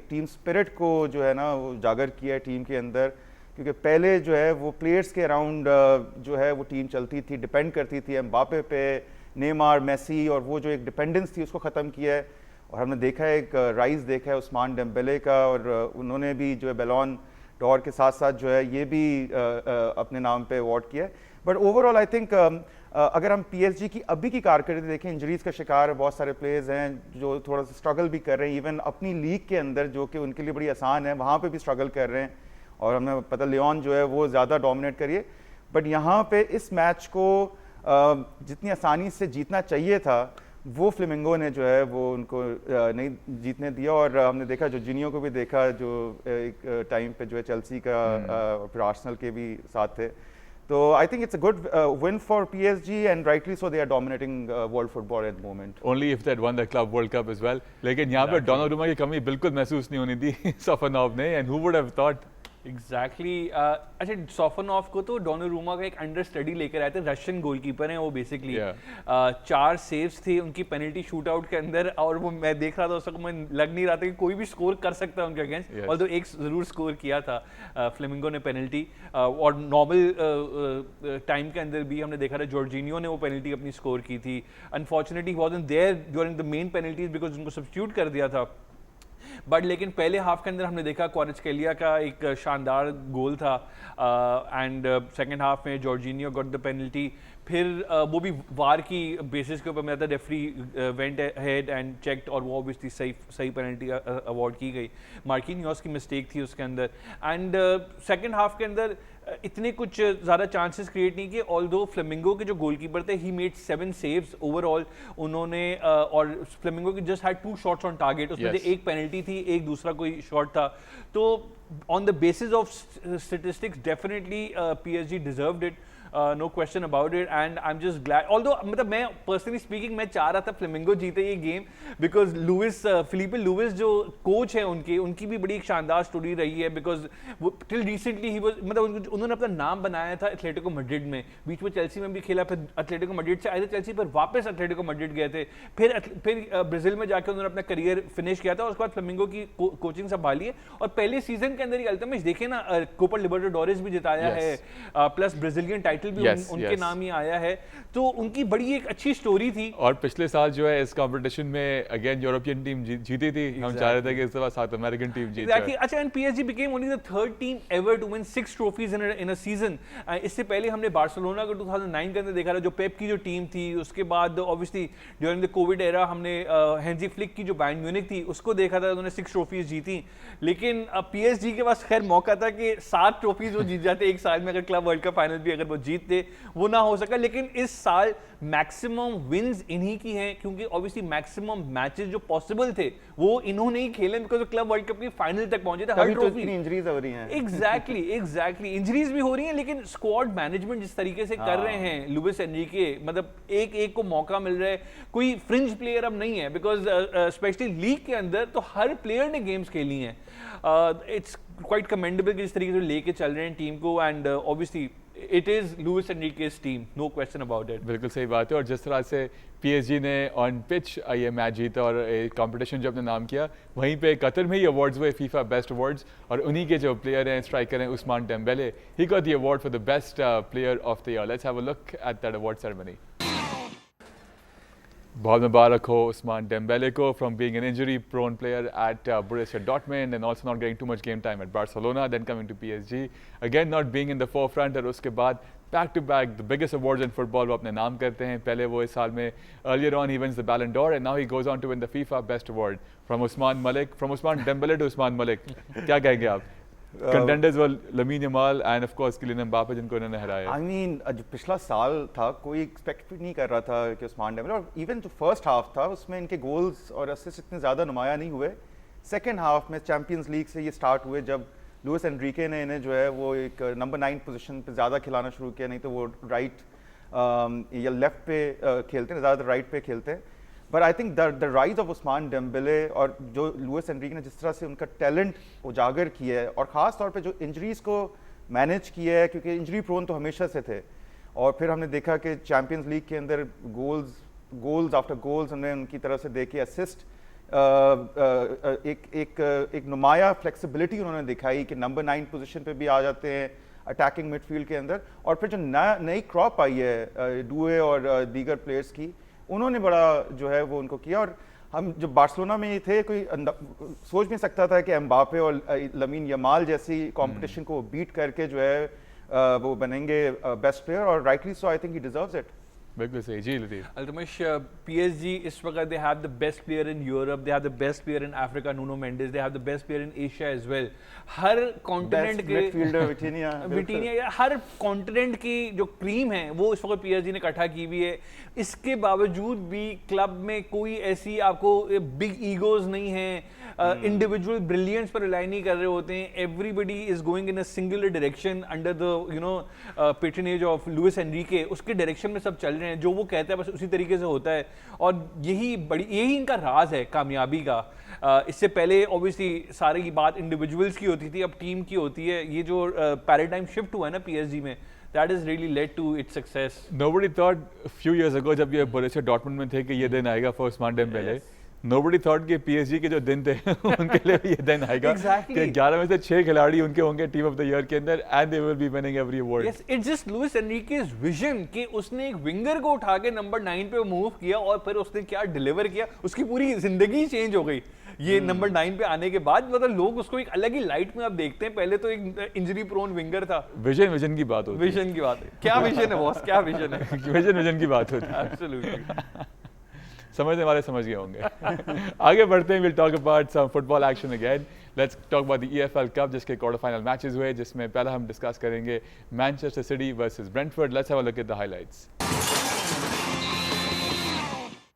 टीम स्पिरिट को जो है ना वो उजागर किया है टीम के अंदर। क्योंकि पहले जो है वो प्लेयर्स के अराउंड जो है वो टीम चलती थी, डिपेंड करती थी एम्बापे पे, नेमार, मेसी, और वो जो एक डिपेंडेंस थी उसको ख़त्म किया है। और हमने देखा है एक राइज देखा है उस्मान डेम्बेले का, और उन्होंने भी जो है बैलोन डॉर के साथ साथ जो है ये भी अपने नाम पे अवार्ड किया है। बट ओवरऑल आई थिंक अगर हम PSG की अभी की कारकर्दगी देखें, इंजरीज का शिकार बहुत सारे प्लेयर्स हैं जो थोड़ा सा स्ट्रगल भी कर रहे हैं। इवन अपनी लीग के अंदर जो कि उनके लिए बड़ी आसान है, वहाँ पे भी स्ट्रगल कर रहे हैं। और हमें पता लियोन जो है वो ज़्यादा डोमिनेट करिए, बट यहाँ पे इस मैच को जितनी आसानी से जीतना चाहिए था, वो फ्लेमिंगो ने जो है वो उनको नहीं जीतने दिया। और हमने देखा जॉर्जिनियो को भी देखा, जो एक टाइम पे जो है चेल्सी का फिर आर्सेनल के भी साथ थे। तो I think it's a good win for PSG, and rightly so they are dominating world football at the moment. Only if they had won the club world cup as well. लेकिन यहाँ पे Donnarumma की कमी बिल्कुल महसूस नहीं होनी थी सोफोनोव ने, and who would have thought। Exactly अच्छा, सोफोनोव को तो डोनारुमा का एक अंडर स्टडी लेकर आए थे। रशियन गोलकीपर हैं वो बेसिकली। 4 सेव्स थे उनकी पेनल्टी शूट आउट के अंदर, और वो मैं देख रहा था उस वक्त, मैं लग नहीं रहा था कि कोई भी स्कोर कर सकता है उनके अगेंस्ट। ऑल्दो एक जरूर स्कोर किया था फ्लेमिंगो ने पेनल्टी, और नॉर्मल टाइम के अंदर भी हमने देखा था जॉर्जिनियो ने वो पेनल्टी अपनी स्कोर की थी। Unfortunately he wasn't there during the main penalties because उनको सब्स्टिट्यूट कर दिया था। बट लेकिन पहले हाफ के अंदर हमने देखा क्वारेजस्केलिया का एक शानदार गोल था, एंड सेकंड हाफ में जॉर्जिनियो गॉट द पेनल्टी। फिर वो भी वार की बेसिस के ऊपर, मेरा referee went head and checked, और वो ऑब्वियसली सही पेनल्टी अवार्ड की गई। मार्किनियोस की मिस्टेक थी उसके अंदर। एंड सेकंड हाफ के अंदर इतने कुछ ज़्यादा चांसेस क्रिएट नहीं किए। ऑल्दो फ्लेमिंगो के जो गोलकीपर थे, ही मेड 7 सेव्स ओवरऑल उन्होंने, और फ्लेमिंगो की just had 2 shots on target, उसमें से एक पेनल्टी थी, एक दूसरा कोई शॉट था। तो on the basis of statistics definitely PSG deserved it. No question about it, and I am just glad, although मतलब मैं पर्सनली स्पीकिंग मैं चाह रहा था फ्लेमिंगो जीते ये गेम, बिकॉज फिलिपे लुइस जो कोच है उनकी भी बड़ी एक शानदार स्टोरी रही है, because till recently he was, मतलब उन्होंने अपना नाम बनाया था एथलेटिको मैड्रिड में, बीच में चेल्सी में भी खेला, फिर एथलेटिको मैड्रिड से आए थे चेल्सी पर वापस एथलेटिको मैड्रिड गए थे, फिर ब्राजील में जाकर उन्होंने अपना करियर फिनिश किया था, उसके बाद फ्लेमिंगो की कोचिंग संभाली है, और पहले सीजन के अंदर ही अल्टीमेट देखे ना, कोपा लिबर्टाडोरेस भी जिताया है, प्लस ब्राजीलियन टाइटल भी उनके नाम ही आया है, तो उनकी बड़ी एक अच्छी स्टोरी थी। और पिछले साल जो है इस कंपटीशन में अगेन यूरोपियन टीम जीती थी, हम चाह रहे थे कि इस दफा साउथ अमेरिकन टीम जीत जाए। अच्छा, and PSG became only the third team ever to win 6 trophies in a season. इससे पहले हमने बार्सिलोना को 2009 के अंदर देखा था, जो पेप की जो टीम थी, उसके बाद obviously during the Covid era हमने हैंजी फ्लिक की जो बायर्न म्यूनिख थी उसको देखा था, उन्होंने 6 ट्रॉफीज जीती, लेकिन पीएसजी के पास खैर मौका था कि 7 ट्रॉफीज वो जीत जाते एक साल में, अगर क्लब वर्ल्ड कप फाइनल भी अगर वो जीतते, वो ना हो सका, लेकिन इस साल मैक्सिमम विन्स इन्हीं की हैं, क्योंकि ऑब्वियसली मैक्सिमम मैचेस जो पॉसिबल थे वो इन्होंने ही खेले, बिकॉज़ क्लब वर्ल्ड कप की फाइनल तक पहुंचे थे, हर ट्रॉफी। इंजरीज हो रही हैं, एग्जैक्टली इंजरीज भी हो रही हैं, लेकिन स्क्वाड मैनेजमेंट जिस तरीके से कर रहे हैं लुइस एनरिके, मतलब एक को मौका मिल रहा है, कोई फ्रिंज प्लेयर अब नहीं है, बिकॉज स्पेशली लीग के अंदर तो हर प्लेयर ने गेम्स खेली हैं, इट्स क्वाइट कमेंडेबल कि जिस तरीके से लेके चल रहे हैं टीम को, and obviously it is Luis Enrique's team, no question about it. बिल्कुल सही बात है, और जिस तरह से पीएसजी ने ऑन पिच ये मैच जीता और कंपटीशन जो अपने नाम किया, वहीं पे कतर में ही अवार्ड्स हुए, फीफा बेस्ट अवार्ड्स, और उन्हीं के जो प्लेयर हैं, स्ट्राइकर हैं Ousmane Dembele, he got the award for the best player of the year. Let's have a look at that award ceremony. बहुत मुबारक हो उस्मान डेम्बेले को from being an injury prone player at Borussia Dortmund and also not getting too much game time at Barcelona, then coming to PSG, again not being in the forefront, और उसके बाद back to back the biggest awards in football वो अपने नाम करते हैं। पहले वो इस साल में earlier on he wins the Ballon d'Or and now he goes on to win the FIFA Best Award from Usman Dembele to Usman Malik। क्या कहेंगे आप? Contenders were Lamine Yamal and of course Kylian Mbappe, जिनको उन्होंने हराया। I mean, जो पिछला साल था कोई एक्सपेक्ट नहीं कर रहा था कि उस्मान डेम्बेले, और इवन जो फर्स्ट हाफ था उसमें इनके गोल्स और असिस्ट इतने ज़्यादा नुमाया नहीं हुए। सेकेंड हाफ में चैंपियंस लीग से ये स्टार्ट हुए, जब लुइस एनरिके ने इन्हें जो है वो एक नंबर 9 पोजीशन पे ज़्यादा खिलाना शुरू किया, नहीं तो वो राइट या लेफ्ट पे खेलते हैं, ज़्यादातर राइट पे खेलते हैं। But I think the rise of Ousmane Dembele और जो लुइस एनरिके ने जिस तरह से उनका टैलेंट उजागर किया है, और ख़ास तौर पे जो इंजरीज को मैनेज किया है, क्योंकि इंजरी प्रोन तो हमेशा से थे, और फिर हमने देखा कि चैंपियंस लीग के अंदर गोल्स आफ्टर गोल्स हमने उनकी तरफ से देखे, असिस्ट एक नुमाया फ्लेक्सिबिलिटी उन्होंने दिखाई कि नंबर 9 पोजीशन पे भी आ जाते हैं अटैकिंग मिडफील्ड के अंदर। और फिर जो नई क्रॉप आई है डुए और दीगर प्लेयर्स की, उन्होंने बड़ा जो है वो उनको किया। और हम जब बार्सिलोना में थे, कोई सोच नहीं सकता था कि एम्बापे और लमीन यमाल जैसी कंपटीशन को बीट करके जो है वो बनेंगे बेस्ट प्लेयर, और rightly so, I think he deserves it. बिल्कुल सही जी लतीफ। अल्तमश, पीएसजी इस वक्त they have the best player in Europe, they have the best player in Africa Nuno Mendes, they have the best player in Asia as well. हर continent के midfielder Vitinha हर continent की जो क्रीम है वो इस वक्त पीएसजी ने इकट्ठा की हुई है। इसके बावजूद भी क्लब में कोई ऐसी आपको बिग ईगोज नहीं है, इंडिविजुअल ब्रिलियंस पर रिलाई नहीं कर रहे होते हैं, everybody is going in a singular direction under the patronage of Luis Enrique, उसके डायरेक्शन में सब चल रहे हैं, जो वो कहता है बस उसी तरीके से होता है, और यही इनका राज है कामयाबी का। इससे पहले ऑब्वियसली सारी बात इंडिविजुअल्स की होती थी, अब टीम की होती है। ये जो पैराडाइम शिफ्ट हुआ है ना पीएसजी में, that has really led to its success. Nobody thought a few years ago जब ये बोरुसिया डॉर्टमुंड में थे कि ये दिन आएगा for Ousmane Dembele. Nobody thought कि पीएसजी के जो दिन थे उनके लिए भी ये दिन आएगा कि 11 में से 6 खिलाड़ी उनके होंगे टीम ऑफ द ईयर के अंदर, and they will be winning every award. Yes, it's just Luis Enrique's vision कि उसने एक विंगर को उठा के नंबर 9 पे मूव किया, और फिर उसने क्या डिलीवर किया, उसकी पूरी जिंदगी चेंज हो गई ये नंबर 9 पे आने के बाद। मतलब लोग उसको एक अलग ही लाइट में अब देखते हैं, पहले तो एक इंजरी प्रोन विंगर था। विजन की बात होती है। विजन की बात है, क्या विजन है बॉस, क्या विजन है? विजन की बात होती है। एब्सोल्युटली। समझने वाले समझ गए होंगे। आगे बढ़ते हैं, will talk about some football action again. Let's talk about the EFL cup, जिसके क्वार्टर फाइनल मैचेस हुए, जिसमें पहला हम डिस्कस करेंगे Manchester City versus Brentford. Let's have a look at the highlights.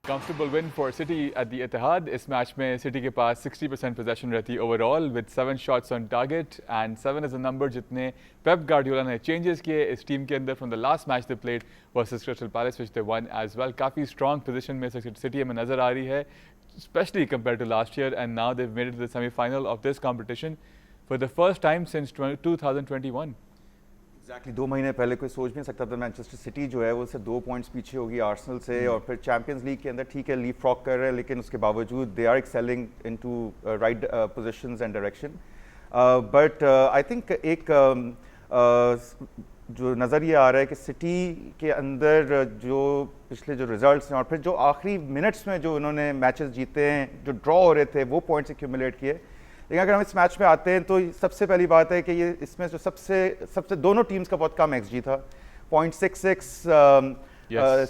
Comfortable win for City at the Etihad. इस match में City के पास 60% possession रहती overall with 7 shots on target and 7 is a number जितने Pep Guardiola ने changes किए इस team के अंदर from the last match they played versus Crystal Palace which they won as well. काफ़ी strong position में City हमें नज़र आ रही है especially compared to last year and now they've made it to the semi-final of this competition for the first time since 2021. Exactly 2 महीने पहले कोई सोच भी नहीं सकता था मैनचेस्टर सिटी जो है वो सिर्फ 2 पॉइंट्स पीछे होगी आर्सेनल से और फिर चैंपियंस लीग के अंदर ठीक है लीप फ्रॉग कर रहे हैं लेकिन उसके बावजूद they are excelling into right positions and direction but I think एक जो नज़र ये आ रहा है कि सिटी के अंदर जो पिछले जो रिजल्ट्स हैं और फिर जो आखिरी मिनट्स में जो उन्होंने मैचेस जीते हैं जो ड्रॉ हो रहे थे वो पॉइंट्स एक्यूमुलेट किए लेकिन अगर हम इस मैच में आते हैं तो सबसे पहली बात है कि ये इसमें जो सबसे दोनों टीम्स का बहुत कम एक्सजी था 0.66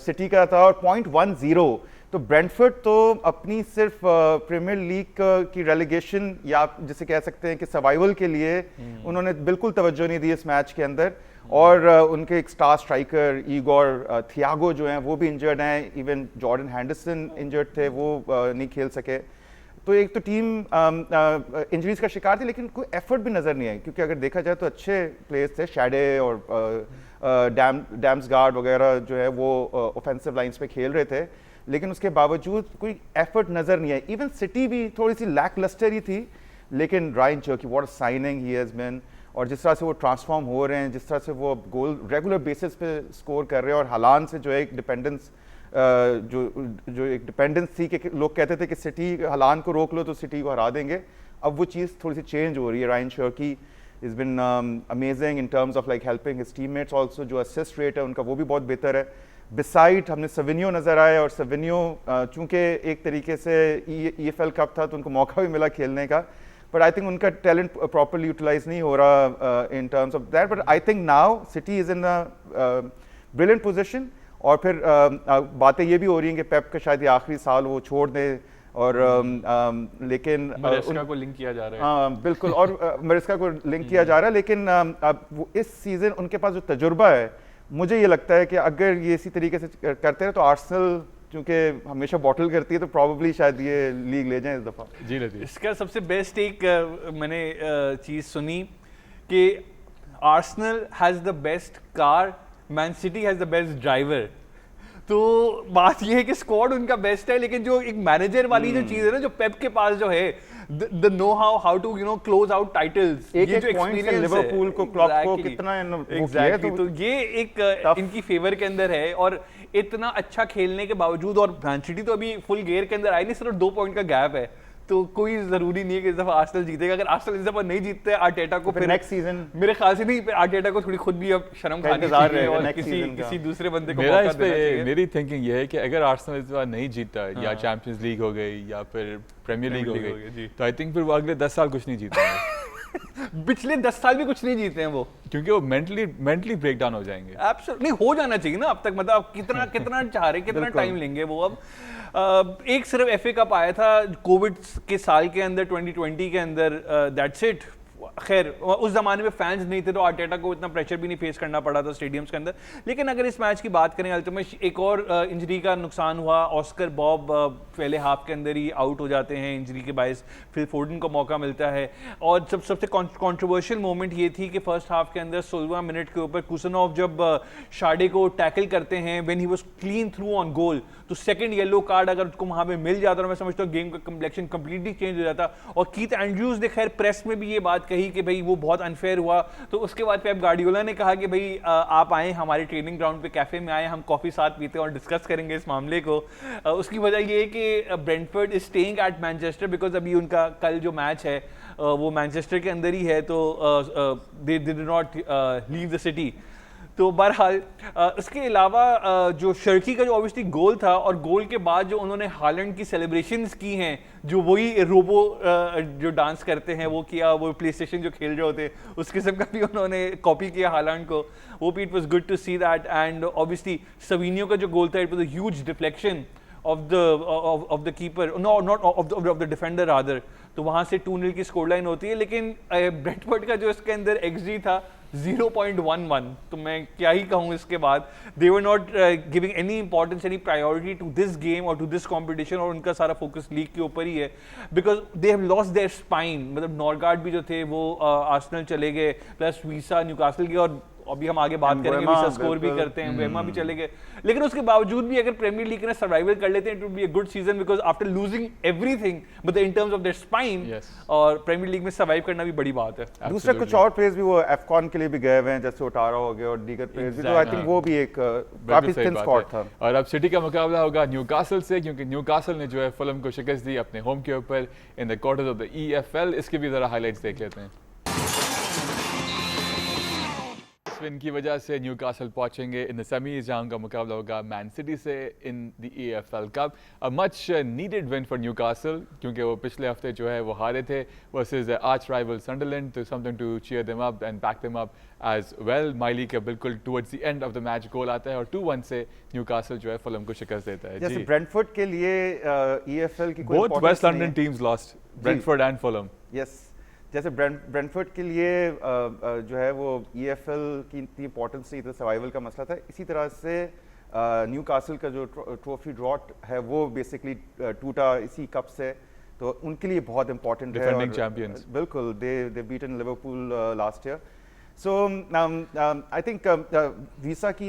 सिटी का था और 0.10 तो ब्रेंटफोर्ड तो अपनी सिर्फ प्रीमियर लीग की रेलीगेशन या जिसे कह सकते हैं कि सर्वाइवल के लिए उन्होंने बिल्कुल तवज्जो नहीं दी इस मैच के अंदर और उनके एक स्टार स्ट्राइकर ईगोर थियागो जो हैं वो भी इंजर्ड हैं इवन जॉर्डन हैंडरसन इंजर्ड थे वो नहीं खेल सके तो एक तो टीम इंजरीज का शिकार थी लेकिन कोई एफर्ट भी नज़र नहीं आई क्योंकि अगर देखा जाए तो अच्छे प्लेयर्स थे शैडे और डैम्सगार्ड वगैरह जो है वो ऑफेंसिव लाइंस पे खेल रहे थे लेकिन उसके बावजूद कोई एफर्ट नज़र नहीं आई इवन सिटी भी थोड़ी सी लैक लस्टर ही थी लेकिन Rayan Cherki what a signing he has been और जिस तरह से वो ट्रांसफॉर्म हो रहे हैं जिस तरह से वो गोल रेगुलर बेसिस पे स्कोर कर रहे हैं और हालान से जो है एक डिपेंडेंस जो एक डिपेंडेंस थी कि लोग कहते थे कि सिटी हालान को रोक लो तो सिटी को हरा देंगे अब वो चीज़ थोड़ी सी चेंज हो रही है Ryan Sharki is been amazing in terms of like helping his teammates also जो असिस्ट रेट है उनका वो भी बहुत बेहतर है बिसाइड हमने सविनियो नज़र आए और सविनियो चूँकि एक तरीके से EFL कप था तो उनको मौका भी मिला खेलने का बट आई थिंक उनका टैलेंट प्रॉपरली यूटिलाइज नहीं हो रहा इन terms of that but I think now city is in a brilliant position और फिर बातें ये भी हो रही हैं कि पेप का शायद ये आखिरी साल वो छोड़ दें और लेकिन मरेस्का को लिंक किया जा रहा है हाँ बिल्कुल और मरेस्का को लिंक किया जा रहा है लेकिन अब वो इस सीज़न उनके पास जो तजुर्बा है मुझे ये लगता है कि अगर ये इसी तरीके से करते हैं तो आर्सेनल क्योंकि हमेशा बॉटल करती है तो प्रॉब्ली शायद ये लीग ले जाएं इस दफ़ा जी लतीफ़ इसका सबसे बेस्ट एक मैंने चीज़ सुनी कि Arsenal has the best car man city has the best driver तो बात ये है कि स्क्वाड उनका बेस्ट है लेकिन जो एक मैनेजर वाली जो चीज़ है ना जो पेप के पास जो है the know how to close out titles ये जो एक्सपीरियंस लिवरपूल को क्लॉप को कितना एग्जैक्टली तो ये एक इनकी फेवर के अंदर है और इतना अच्छा खेलने के बावजूद और मैन सिटी तो अभी फुल गियर के अंदर आई नहीं सिर्फ 2 पॉइंट का गैप है तो कोई जरूरी नहीं है कि इस दफा आर्सेनल जीतेगा अगर आर्सेनल इस दफा नहीं जीतते आर्टेटा को फिर नेक्स्ट सीजन मेरे ख्याल से नहीं आर्टेटा को थोड़ी खुद भी अब शर्म खानी चाहिए और किसी दूसरे बंदे को मेरा इस पे मेरी थिंकिंग ये है कि अगर आर्सेनल इस बार नहीं जीता या चैंपियंस लीग हो गई या फिर प्रीमियर लीग हो गई तो आई थिंक फिर वो अगले 10 साल कुछ नहीं जीतेंगे पिछले 10 साल भी कुछ नहीं जीते हैं वो क्योंकि वो मेंटली ब्रेक डाउन हो जाएंगे एब्सोल्युटली नहीं हो जाना चाहिए ना अब तक मतलब आप कितना चाह रहे कितना टाइम लेंगे वो अब एक सिर्फ FA कप आया था कोविड के साल के अंदर 2020 के अंदर दैट्स इट खैर उस जमाने में फैंस नहीं थे तो आर्टेटा को इतना प्रेशर भी नहीं फेस करना पड़ा था स्टेडियम्स के अंदर लेकिन अगर इस मैच की बात करें अल्टीमेट एक और इंजरी का नुकसान हुआ ऑस्कर बॉब पहले हाफ के अंदर ही आउट हो जाते हैं इंजरी के बायस फिर फोर्डन को मौका मिलता है और सबसे कंट्रोवर्शियल मोमेंट ये थी कि फर्स्ट हाफ के अंदर 16वां मिनट के ऊपर कुसनोव जब शाडे को टैकल करते हैं when he was clean through on goal तो सेकंड येलो कार्ड अगर उसको वहां पे मिल जाता तो मैं समझता हूँ गेम का कम्प्लेक्शन कंप्लीटली चेंज हो जाता और कीथ एंड्रयूज ने खैर प्रेस में भी ये बात कही कि भाई वो बहुत अनफेयर हुआ तो उसके बाद पेप गार्डियोला ने कहा कि भाई आप आए हमारे ट्रेनिंग ग्राउंड पे कैफे में आए हम कॉफी साथ पीते और डिस्कस करेंगे इस मामले को उसकी वजह ये है कि Brentford is staying at Manchester because अभी उनका कल जो मैच है वो मैनचेस्टर के अंदर ही है तो they did not leave the city तो बहरहाल इसके अलावा जो शर्की का जो ऑब्वियसली गोल था और गोल के बाद जो उन्होंने हालैंड की सेलिब्रेशंस की हैं जो वही रोबो जो डांस करते हैं वो किया वो प्ले स्टेशन जो खेल रहे होते उस किस्म का भी उन्होंने कॉपी किया हालैंड को वो भी it was good to see that and obviously Savinho का जो गोल था it was a huge deflection of the keeper no not of the defender rather तो वहां से 2-0 की स्कोर लाइन होती है लेकिन ब्रेंटफोर्ड का जो इसके अंदर XG था 0.11, तो मैं क्या ही कहूँ इसके बाद. They were not giving any importance, any priority to this game or to this competition, और उनका सारा फोकस लीग के ऊपर ही है, because they have lost their spine. मतलब नॉर्गार्ड भी जो थे वो आर्सेनल चले गए, प्लस वीसा न्यूकासल के, और अभी हम आगे बात करेंगे, वीसा स्कोर भी करते हैं, वेमा भी चले गए, लेकिन उसके बावजूद भी अगर प्रीमियर लीग में सर्वाइवल कर लेते हैं, it would be a good season, because after losing everything but in terms of their spine, और प्रीमियर लीग में सर्वाइव करना भी बड़ी बात है. दूसरे कुछ और प्लेयर्स भी वो एफकॉन के लिए भी गए हुए हैं, जैसे ओटारा हो गया और दीगर प्लेयर्स भी, तो आई थिंक वो भी एक काफी थिन स्क्वाड था. और अब सिटी का मुकाबला होगा न्यूकासल से, क्योंकि न्यूकासल ने जो है फुलहम को शिकस्त दी अपने होम के ऊपर in the quarters of the EFL. इसके भी जरा हाइलाइट्स देख लेते हैं. विन की वजह से न्यूकासल पहुंचेंगे इन द सेमीज, जहां उनका मुकाबला होगा मैन सिटी से in the EFL cup. A much needed win for Newcastle, क्योंकि वो पिछले हफ्ते जो है वो हारे थे वर्सेस आर्च राइवल सनडरलैंड, तो something to cheer them up and back them up as well. माइली का बिल्कुल towards the end of the match goal आता है और 2-1 से न्यूकासल जो है फुलहम को शिकस्त देता है. जैसे ब्रेंटफोर्ड के लिए EFL की कोई both west London teams lost, Brentford and Fulham. Yes, जैसे ब्रेंटफोर्ड के लिए जो है वो EFL की इतनी इंपॉर्टेंस थी, तो सर्वाइवल का मसला था. इसी तरह से न्यूकासल का जो ट्रॉफी ड्रॉट है वो बेसिकली टूटा इसी कप से, तो उनके लिए बहुत इंपॉर्टेंट है. Defending champions. बिल्कुल, they beaten Liverpool last year. So I think Wissa की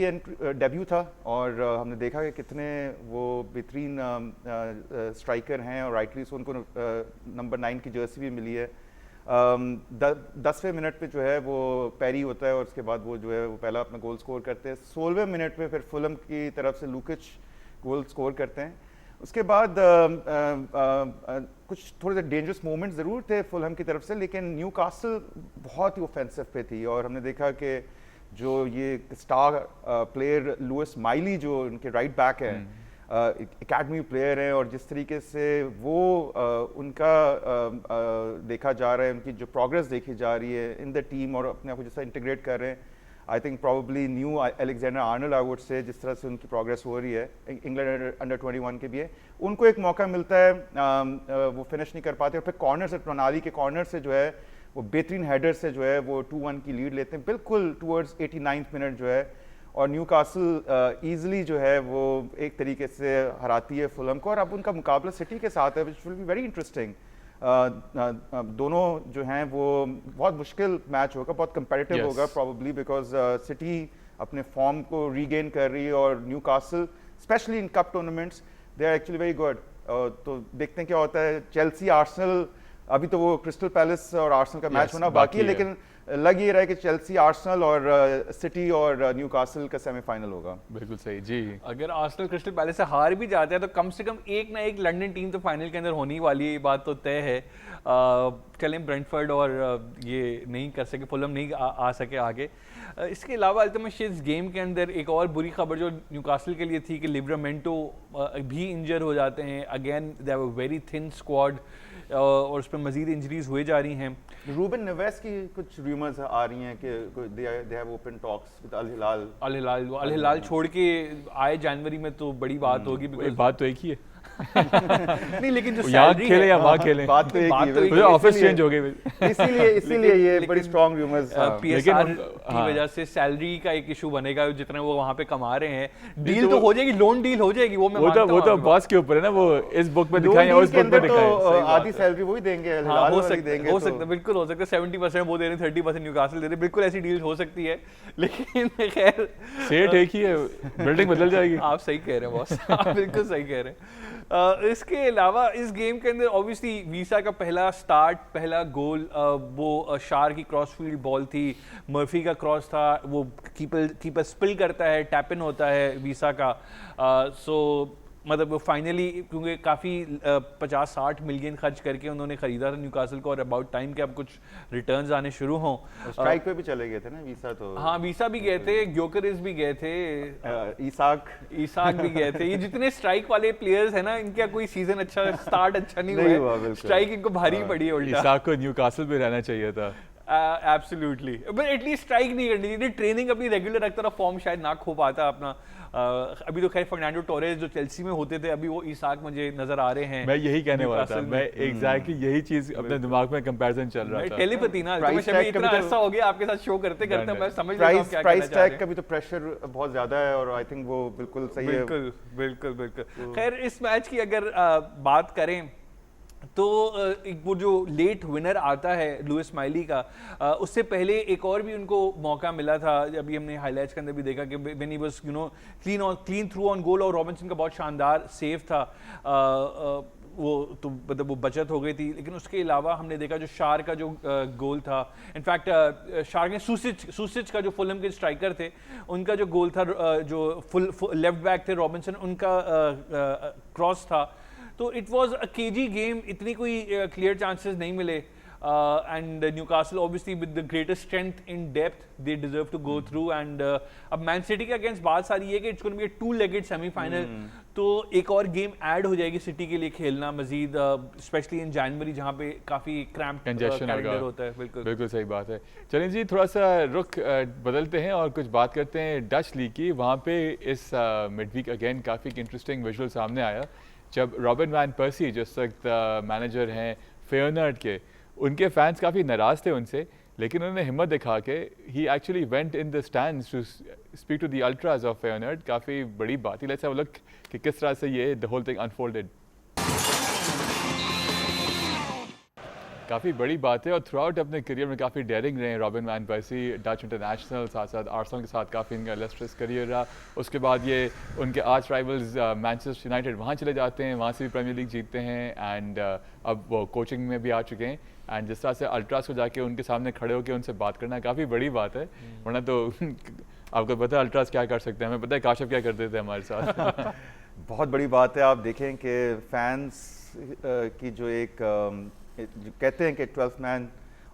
डेब्यू था, और हमने देखा कि कितने वो बेहतरीन स्ट्राइकर हैं, और राइटली से उनको नंबर 9 की जर्सी भी मिली है. 10वें मिनट पे जो है वो पैरी होता है, और उसके बाद वो जो है वो पहला अपना गोल स्कोर करते हैं. 16वें मिनट पे फिर फुलहम की तरफ से लुकिच गोल स्कोर करते हैं. उसके बाद कुछ थोड़े से डेंजरस मोमेंट्स ज़रूर थे फुलहम की तरफ से, लेकिन न्यूकासल बहुत ही ऑफेंसिव पे थी, और हमने देखा कि जो ये स्टार प्लेयर लुइस माइली जो उनके राइट बैक हैं, एकेडमी प्लेयर हैं, और जिस तरीके से वो उनका देखा जा रहा है, उनकी जो प्रोग्रेस देखी जा रही है इन द टीम, और अपने आप को जिस तरह इंटीग्रेट कर रहे हैं, I think probably new Alexander Arnold I would say, जिस तरह से उनकी प्रोग्रेस हो रही है. इंग्लैंड अंडर 21 के भी है, उनको एक मौका मिलता है, वो फिनिश नहीं कर पाते, और फिर कॉर्नर से, प्रणाली के कॉर्नर से जो है वो बेहतरीन हेडर से जो है वो 2-1 की लीड लेते हैं बिल्कुल टूवर्ड्स 89th मिनट जो है, और न्यूकासल ईजिली जो है वो एक तरीके से हराती है फुलहम को. और अब उनका मुकाबला सिटी के साथ है, which will be very interesting. दोनों जो हैं वो बहुत मुश्किल मैच होगा, बहुत कंपेटिटिव होगा प्रॉब्ली, बिकॉज सिटी अपने फॉर्म को रीगेन कर रही है, और Newcastle specially in cup tournaments they are actually very good. तो देखते हैं क्या होता है. चेल्सी आर्सेनल, अभी तो वो क्रिस्टल पैलेस और आर्सेनल का मैच होना बाकी है, लेकिन लग ये रहा है कि चेल्सी, आर्सेनल और सिटी और न्यूकासल का सेमीफाइनल होगा. बिल्कुल सही जी. अगर आर्सेनल क्रिस्टल पैलेस से हार भी जाते हैं तो कम से कम एक ना एक लंदन टीम तो फाइनल के अंदर होने वाली है, ये बात तो तय है. चलें ब्रेंटफोर्ड और ये नहीं कर सके, फुलहम नहीं आ सके आगे. इसके अलावा अल्टीमेटली इस गेम के अंदर एक और बुरी खबर जो न्यूकासल के लिए थी कि लिब्रामेंटो भी इंजर हो जाते हैं. Again they have a very thin squad, और उस पर मजीद इंजरीज हुए जा रही हैं. रूबन नेवेस की कुछ रूमर्स आ रही हैं कि they have open talks with Al Hilal छोड़ के आए जनवरी में, तो बड़ी बात होगी. बात तो एक ही है. नहीं, लेकिन जो यहाँ खेले या वहाँ खेले, बात तो एक ही है. ऑफिस चेंज हो गए, इसीलिए ये बड़ी स्ट्रॉन्ग रूमर्स. PSR की वजह से सैलरी का एक इशू बनेगा, जितना वो वहाँ पे कमा रहे हैं. डील तो हो जाएगी, लोन डील हो जाएगी, वो मैं मानता हूँ. वो तो बॉस के ऊपर है ना, वो इस बुक में दिखाएं और उस बुक में दिखाएं. आधी सैलरी वही देंगे, हो सकता है, बिल्कुल हो सकता है. 70% वो दे रहे हैं, 30% न्यूकासल दे रहे हैं. बिल्कुल ऐसी डील हो सकती है, लेकिन खैर सेट एक ही है, बिल्डिंग बदल जाएगी. आप सही कह रहे हैं बॉस, आप बिल्कुल सही कह रहे हैं. इसके अलावा इस गेम के अंदर ऑब्वियसली वीसा का पहला स्टार्ट, पहला गोल वो शार की क्रॉस फील्ड बॉल थी, मर्फी का क्रॉस था, वो कीपर स्पिल करता है, टैप इन होता है वीसा का. सो मतलब वो फाइनली, क्योंकि काफ़ी 50-60 मिलियन खर्च करके उन्होंने ख़रीदा था न्यूकासल को, और अबाउट टाइम के अब कुछ रिटर्न्स आने शुरू हों. स्ट्राइक पे भी चले गए थे ना वीसा, तो हाँ वीसा भी गए थे, ग्योकरिस भी गए थे, ईसाक भी गए थे. ये जितने स्ट्राइक वाले प्लेयर्स हैं ना, इनका कोई सीजन अच्छा स्टार्ट अच्छा नहीं हुआ. स्ट्राइक इनको भारी पड़ी है उल्टा. ईसाक को न्यूकासल में रहना चाहिए था. एब्सोल्युटली, बट एटलीस्ट स्ट्राइक नहीं करनी थी, ट्रेनिंग अपनी रेगुलर रखता था, फॉर्म शायद ना खो पाता अपना। अभी तो खैर फर्नांडो टोरेस जो चेल्सी में होते थे, अभी वो इसाक मुझे नजर आ रहे हैं। मैं यही कहने वाला था, मैं एग्जैक्टली यही चीज अपने दिमाग में कंपैरिजन चल रहा था। टेलीपैथी ना, तो मैं इतना अरसा हो गया आपके साथ शो करते करते, मैं समझ रहा हूं क्या प्राइस टैग का भी तो प्रेशर बहुत ज्यादा है, और आई थिंक वो बिल्कुल सही है। बिल्कुल। खैर इस मैच की अगर बात करें तो वो जो लेट विनर आता है लुइस माइली का, उससे पहले एक और भी उनको मौका मिला था, अभी हमने हाइलाइट्स के अंदर भी देखा कि when he was clean through on goal, और रॉबिन्सन का बहुत शानदार सेव था, वो तो मतलब वो बचत हो गई थी। लेकिन उसके अलावा हमने देखा जो शार का जो गोल था, इनफैक्ट शार ने सूसिच का जो फुलहम के स्ट्राइकर थे उनका जो गोल था, जो फुल लेफ्ट बैक थे रॉबिन्सन, उनका क्रॉस था। तो it was a KG game, इतनी कोई क्लियर चांसेस नहीं मिले, and Newcastle obviously with the greatest strength in depth they deserve to go through, and अब मैन सिटी के अगेंस्ट बात सारी है कि it's going to be a 2-legged semifinal, तो एक और गेम ऐड हो जाएगी सिटी के लिए खेलना मजीद, स्पेशली इन जनवरी जहां पे काफी क्रैम्प कैलेंडर होता है। बिल्कुल सही बात है। चलें जी, थोड़ा सा रुख बदलते हैं और कुछ बात करते हैं डच लीग की। वहाँ पे इस मिड वीक अगेन काफ़ी इंटरेस्टिंग विजुअल सामने आया जब रॉबिन वैन पर्सी जो इस वक्त मैनेजर हैं फेयरनार्ड के, उनके फैंस काफ़ी नाराज़ थे उनसे, लेकिन उन्होंने हिम्मत दिखा के ही actually went in the stands to speak to the ultras of Feyenoord. काफ़ी बड़ी बात थी। लेट्स हैव अ लुक कि किस तरह से ये द होल थिंग अनफोल्डेड। काफ़ी बड़ी बात है और थ्रू आउट अपने करियर में काफ़ी डेयरिंग रहे हैं Robin van Persie. Dutch international, साथ साथ आर्सेनल के साथ काफ़ी इनका इलस्ट्रियस करियर रहा। उसके बाद ये उनके आर्च राइवल्स मैनचेस्टर यूनाइटेड वहाँ चले जाते हैं, वहाँ से भी प्रीमियर लीग जीतते हैं, एंड अब वो कोचिंग में भी आ चुके हैं। एंड जिस तरह से अल्ट्रास को जाके उनके सामने खड़े होकर उनसे बात करना काफ़ी बड़ी बात है, वरना तो आपको पता है अल्ट्रास क्या कर सकते हैं, हमें पता है काशिफ क्या करते थे हमारे साथ। बहुत बड़ी बात है। आप देखें कि फैंस की जो एक जो कहते हैं कि 12th मैन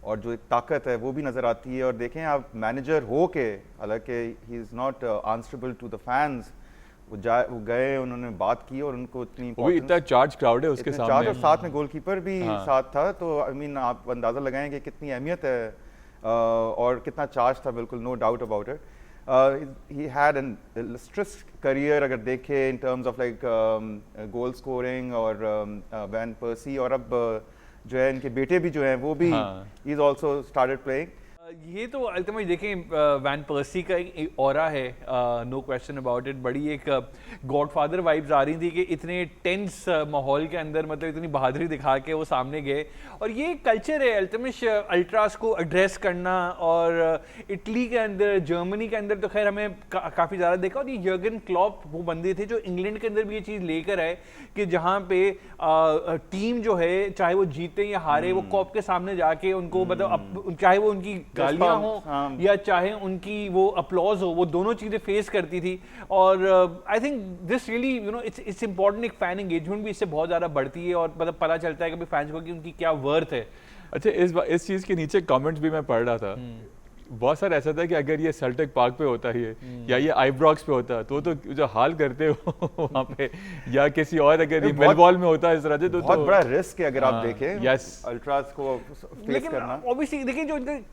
और जो एक ताकत है वो भी नज़र आती है। और देखें आप मैनेजर हो के, हालांकि he is not answerable to the fans, वो गए, उन्होंने बात की और उनको इतनी वो भी इतना चार्ज क्राउड है उसके सामने, और साथ में गोलकीपर भी साथ था, तो आई मीन आप अंदाज़ा लगाएं कि कितनी अहमियत है और कितना चार्ज था। बिल्कुल no doubt about it. he had an illustrious career अगर देखें in terms of like goal scoring और वैन पर्सी, और अब जो है इनके बेटे भी जो हैं वो भी he is also started playing। ये तो अल्टीमेटली देखें वैन पर्सी का एक ऑरा है, नो क्वेश्चन अबाउट इट। बड़ी एक गॉडफादर वाइब्स आ रही थी कि इतने टेंस माहौल के अंदर मतलब इतनी बहादुरी दिखा के वो सामने गए, और ये कल्चर है अल्टीमेट अल्ट्रास को एड्रेस करना। और इटली के अंदर, जर्मनी के अंदर तो खैर हमें काफ़ी ज़्यादा देखा, और ये जर्गन क्लॉप वो बंदे थे जो इंग्लैंड के अंदर भी ये चीज़ लेकर आए कि जहाँ पे टीम जो है चाहे वो जीते या हारे, वो कॉप के सामने जाके उनको मतलब चाहे वो उनकी गालियां हो या चाहे उनकी वो अपलॉज हो, वो दोनों चीजें फेस करती थी। और I think this really you know it's important, एक फैन एंगेजमेंट भी इससे बहुत ज्यादा बढ़ती है और मतलब पता चलता है कि फैंस को कि उनकी क्या वर्थ है। अच्छा, इस चीज के नीचे कमेंट्स भी मैं पढ़ रहा था, बहुत सारा ऐसा था कि अगर ये सेल्टिक पार्क पे होता है या ये आइब्रॉक्स पे होता तो जो हाल करते हो वहाँ पे, या किसी और अगर मेलबॉर्न में होता इस तरह से, तो बहुत बड़ा रिस्क है अगर आप देखें यस अल्ट्रास को फेस करना। ऑब्वियसली देखिए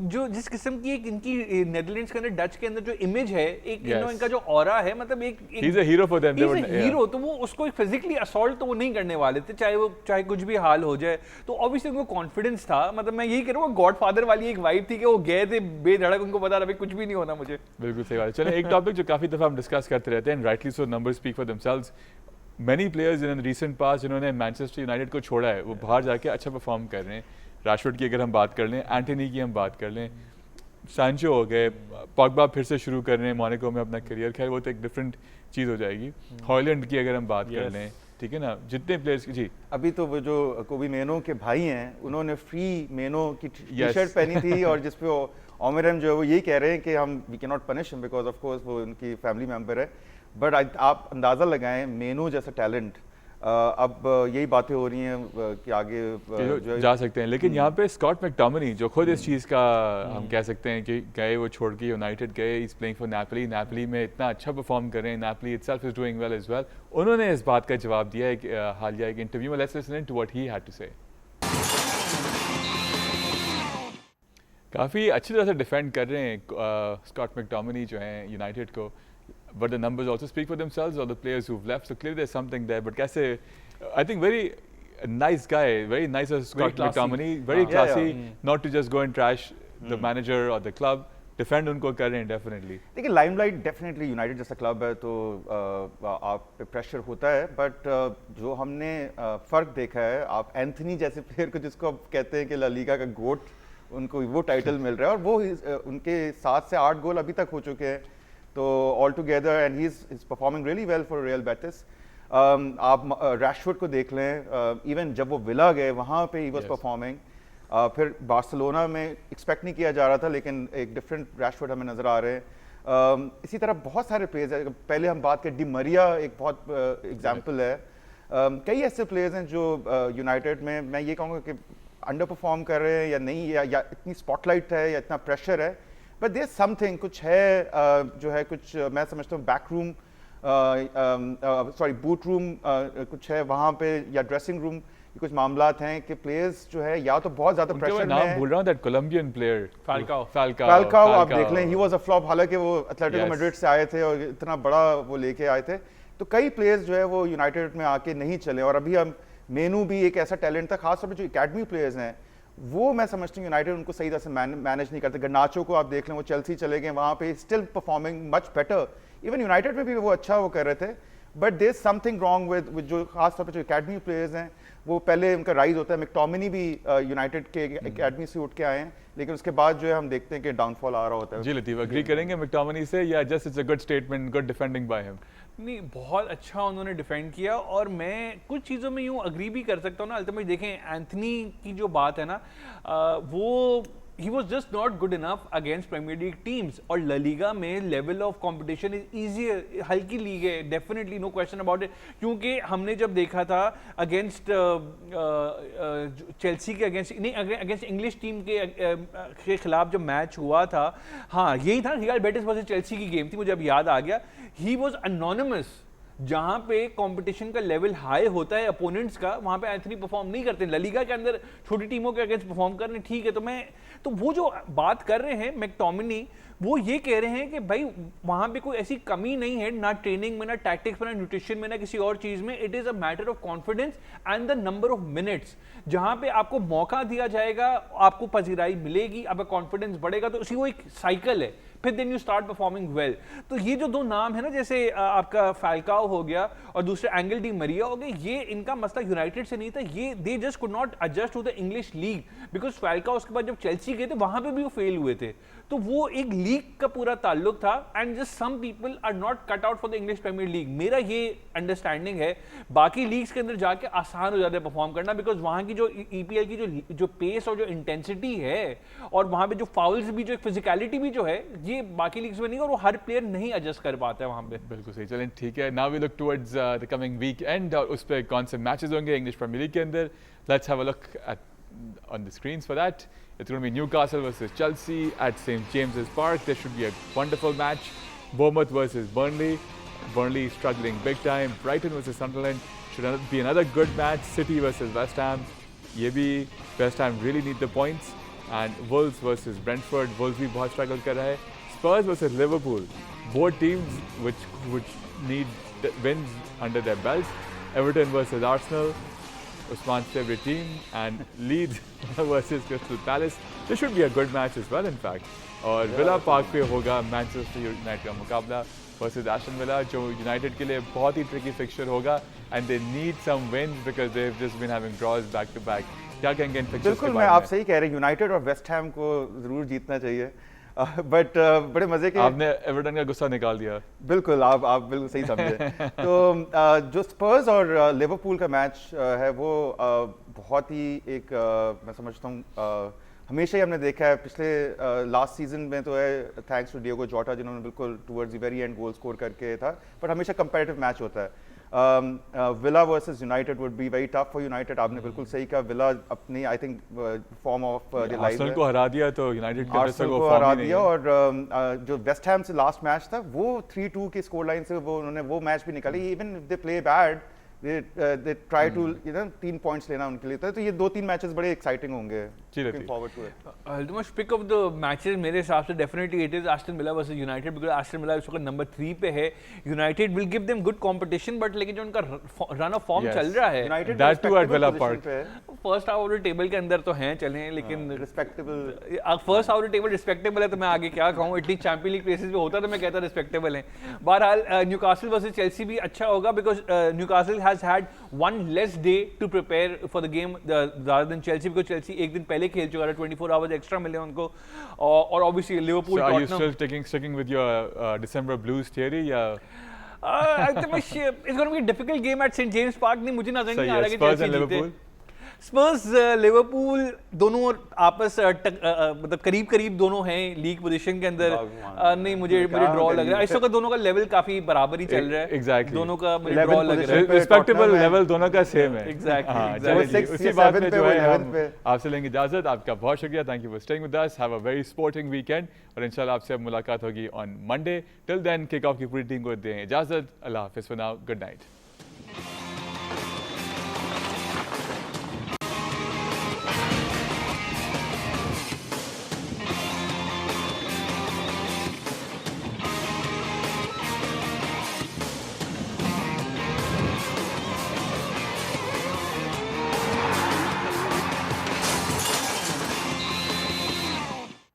जो जिस किस्म की एक इनकी नेदरलैंड्स के अंदर, डच के अंदर जो इमेज है, एक इनका जो ऑरा है, मतलब एक he is a hero for them, he is a hero, तो वो उसको फिजिकली असॉल्ट तो वो नहीं करने वाले थे, चाहे कुछ भी हाल हो जाए। तो ऑब्वियसली उनको कॉन्फिडेंस था, मतलब मैं यही कह रहा हूँ गॉडफादर वाली एक वाइब थी कि वो गए थे बेधड़क, उनको पता रहा कुछ भी नहीं होना मुझे। बिल्कुल सही बात है। चलिए एक टॉपिक जो काफी दफा हम डिस्कस करते रहते हैं, rightly so, numbers speak for themselves. Many players in recent past जिन्होंने मैनचेस्टर यूनाइटेड को छोड़ा है वो बाहर जाके अच्छा परफॉर्म कर रहे हैं। राशफोर्ड की अगर हम बात कर लें, एंटनी की हम बात कर लें, सांचो हो गए, पॉग्बा फिर से शुरू कर रहे हैं मोनाको में अपना करियर, खैर वो तो एक डिफरेंट चीज़ हो जाएगी। हॉलैंड की अगर हम बात कर लें, ठीक है ना, जितने प्लेयर्स की, जी अभी तो वो जो कोबी मेनो के भाई हैं उन्होंने फ्री मेनो की टी-शर्ट पहनी थी और जिसपे ओमेरम जो है वो यही कह रहे हैं कि हम we can not punish him because of course वो उनकी फैमिली मेंबर है, बट आप अंदाज़ा लगाएं मेनो जैसा टैलेंट, अब यही बातें हो रही हैं कि आगे जो जा सकते हैं। लेकिन यहाँ पे स्कॉट मैकटोमिनी जो खुद इस चीज़ का हम कह सकते हैं कि गए, वो छोड़ के यूनाइटेड गए, is playing for Napoli, Napoli में इतना अच्छा परफॉर्म कर रहे हैं, Napoli itself is doing well as well. उन्होंने इस बात का जवाब दिया है हालिया एक इंटरव्यू में, let's listen to what he had to say. काफ़ी अच्छी तरह से डिफेंड कर रहे हैं स्कॉट मैकटोमिनी जो हैं यूनाइटेड को, but the numbers also speak for themselves और the players who left, so clearly there is something there, but कैसे I think very nice guy, very nice as Scott classy. McTominay, very Yeah, classy, yeah. not to just go and trash the manager or the club, defend उनको कर रहे हैं definitely. देखिए limelight definitely United जैसा club है तो आप पे प्रेशर होता है, बट जो हमने फ़र्क देखा है, आप एंथनी जैसे प्लेयर को जिसको आप कहते हैं कि ला लीगा का गोट, उनको वो टाइटल मिल रहा है और वो उनके 7 से 8 गोल अभी तक हो चुके हैं, तो all together and he is performing really well for real Betis. आप रैशफोर्ड को देख लें, इवन जब वो विला गए वहाँ पे ही वाज परफॉर्मिंग, फिर बार्सिलोना में एक्सपेक्ट नहीं किया जा रहा था लेकिन एक डिफरेंट रैशफोर्ड हमें नज़र आ रहे हैं। इसी तरह बहुत सारे प्लेयर्स हैं, पहले हम बात करें डी मरिया एक बहुत एग्जांपल है, कई ऐसे प्लेयर्स हैं जो यूनाइटेड में मैं ये कहूँगा कि अंडर परफॉर्म कर रहे हैं या नहीं, या इतनी स्पॉटलाइट है या इतना प्रेशर है, बट देयर समथिंग कुछ है जो है कुछ मैं समझता हूँ back room sorry boot room कुछ है वहाँ पे या ड्रेसिंग रूम कुछ मामलात हैं कि प्लेयर्स जो है या तो बहुत ज्यादा प्रेशर में नाम भूल रहा हूँ, दैट कोलंबियन प्लेयर फाल्काओ आप देख लें, ही वाज अ फ्लॉप, हालांकि वो एथलेटिको मैड्रिड से आए थे और इतना बड़ा वो लेके आए थे, तो कई प्लेयर्स जो है वो यूनाइटेड में आके नहीं चले, और अभी हम मेनू भी एक ऐसा टैलेंट था, खासतौर पर जो एकेडमी प्लेयर्स हैं वो मैं समझती हूँ यूनाइटेड उनको सही तरह से मैनेज नहीं करते। गर्नाचो को आप देख लें, वो चेल्सी चले गए, वहाँ पे still performing much better, even United में भी वो अच्छा वो कर रहे थे, but there something wrong with जो खासतौर पर जो एकेडमी प्लेयर्स हैं, वो पहले उनका राइज होता है। मैकटोमिनी भी यूनाइटेड के एकेडमी से उठ के आए हैं, लेकिन उसके बाद जो है हम देखते हैं कि डाउनफॉल आ रहा होता है। जी लतीफ, एग्री करेंगे मैकटोमिनी से या just it's a good statement, good defending by him? नहीं, बहुत अच्छा उन्होंने डिफेंड किया, और मैं कुछ चीज़ों में यूँ अग्री भी कर सकता हूँ ना। अल्टीमेटली देखें एंथनी की जो बात है ना, वो he was just not good enough against Premier League teams, और La Liga में level of competition is easier, हल्की लीग है, definitely no question about it, क्योंकि हमने जब देखा था against चेल्सी के अगेंस्ट इंग्लिश टीम के खिलाफ जो मैच हुआ था, हाँ यही था रियल बेटिस वर्सेस चेल्सी की गेम थी, मुझे अब याद आ गया, he was anonymous, जहां पे कंपटीशन का लेवल हाई होता है अपोनेंट्स का, वहां पे एंथनी परफॉर्म नहीं करते। ला लीगा के अंदर छोटी टीमों के अगेंस्ट परफॉर्म करने ठीक है, तो वो जो बात कर रहे हैं मैकटोमिनी, वो ये कह रहे हैं कि भाई वहां पे कोई ऐसी कमी नहीं है, ना ट्रेनिंग में, ना टैक्टिक्स में, ना न्यूट्रिशन में, ना किसी और चीज में। It is a matter of confidence and the number of minutes, जहां पे आपको मौका दिया जाएगा, आपको पजीराई मिलेगी, आपका कॉन्फिडेंस बढ़ेगा, तो उसी वो एक साइकिल है, फिर then you start performing well. तो ये जो दो नाम है ना, जैसे आपका फाल्काओ हो गया और दूसरे एंगल डी मरिया हो गए, ये इनका मसला यूनाइटेड से नहीं था, ये they just could not adjust to the English league, because Falcao उसके बाद जब चेल्सी गए थे वहां पे भी वो फेल हुए थे, तो वो एक लीग का पूरा ताल्लुक था, and just some people are not cut out for the English Premier League. मेरा ये अंडरस्टैंडिंग है, बाकी लीग्स के अंदर जाके आसान हो जाता है परफॉर्म करना, बिकॉज वहां की जो ईपीएल की जो पेस और जो इंटेंसिटी है, और वहां पे जो फाउल्स भी, जो फिजिकलिटी भी जो है, ये बाकी लीग्स में नहीं, और वो हर प्लेयर नहीं एडजस्ट कर पाता है वहां पे। बिल्कुल सही, चलें ठीक है। Now we look towards the coming weekend, और उस पे कौन से मैचेस होंगे इंग्लिश प्रीमियर लीग के अंदर। Let's have a look eight on the screens for that. It's going to be Newcastle versus Chelsea at St. James's Park. This should be a wonderful match. Bournemouth versus Burnley. Burnley struggling big time. Brighton versus Sunderland should be another good match. City versus West Ham. Ye bhi West Ham really need the points. And Wolves versus Brentford. Wolves bhi bahut struggle kar raha hai. Spurs versus Liverpool. Both teams which need wins under their belts. Everton versus Arsenal. Usman's favorite team, and Leeds versus Crystal Palace. This should be a good match as well, in fact. और Villa Park पे होगा Manchester United का मुकाबला versus Aston Villa, जो United के लिए बहुत ही tricky fixture होगा, and they need some wins because they've just been having draws back to back. क्या कहेंगे इन फिक्चर्स के बारे में? बिल्कुल, मैं आप सही कह रहे हैं, यूनाइटेड और वेस्ट हैम को जरूर जीतना चाहिए, बट बड़े मजे के आपने एवर्टन का गुस्सा निकाल दिया। बिल्कुल, आप बिल्कुल सही समझे। तो जो स्पर्स और लिवरपूल का मैच है वो बहुत ही एक मैं समझता हूँ हमेशा ही हमने देखा है, पिछले लास्ट सीजन में तो है, थैंक्स टू डिएगो जोटा जिन्होंने बिल्कुल towards the very and goal score करके था, बट हमेशा कंपैरेटिव मैच होता है। Villa versus United would be very tough for United. आपने बिल्कुल सही कहा, विला अपनी I think form of Arsenal को हरा दिया, तो यूनाइटेड को हरा दिया, और जो वेस्ट हैम से लास्ट मैच था वो 3-2 की स्कोर लाइन से वो उन्होंने वो मैच भी निकाली। Even if they play bad, they try to 3 points लेना उनके लिए था, तो ये 2-3 मैचेस बड़े एक्साइटिंग होंगे। जी, Looking forward to it. Ultimate pick of the matches मेरे हिसाब से definitely it is Aston Villa versus United, because Aston Villa इस वक्त नंबर 3 पे है। United will give them good competition, but लेकिन जो उनका रन ऑफ फॉर्म Yes. चल रहा है, United That too at respectable Villa position Park. पे है। First half of the table के अंदर तो हैं चलें, लेकिन respectable first half of the table respectable है, तो मैं आगे क्या कहूँ, एटलीस्ट चैंपियन लीग प्लेसेस पे होता तो मैं कहता रिस्पेक्टेबल है। बहरहाल न्यूकासल वर्सेस चेल्सी भी अच्छा होगा, because Newcastle has had one less day to prepare for the game rather than Chelsea, because Chelsea एक दिन पहले खेल चुका है, 24 आवर्स एक्स्ट्रा मिले उनको, और obviously Liverpool So are you still sticking with your December Blues theory? Yeah. it's going to be a difficult game at St James Park। नहीं, मुझे नजर So नहीं आ रहा yes, कि Spurs चेल्सी and जीते। Liverpool. स्पर्स लिवरपूल दोनों आपस मतलब करीब करीब दोनों हैं लीग पोजीशन के अंदर। नहीं, मुझे ड्रॉ लग रहा है इस वक्त, दोनों का लेवल काफी बराबर ही चल रहा है। Exactly. दोनों का मुझे ड्रॉ लग रहा है। Respectable level दोनों का सेम है। Exactly. चलिए जी, उसी बात पे जो है हम 11th पे। आपसे लेंगे इजाजत। आपका बहुत शुक्रिया, thank you for staying with us. Have a very sporting weekend, और इंशाल्लाह आपसे अब मुलाकात होगी on Monday. Till then kick off की पूरी टीम को दें इजाजत। अल्लाह हाफिज़ फॉर नाउ, गुड नाइट।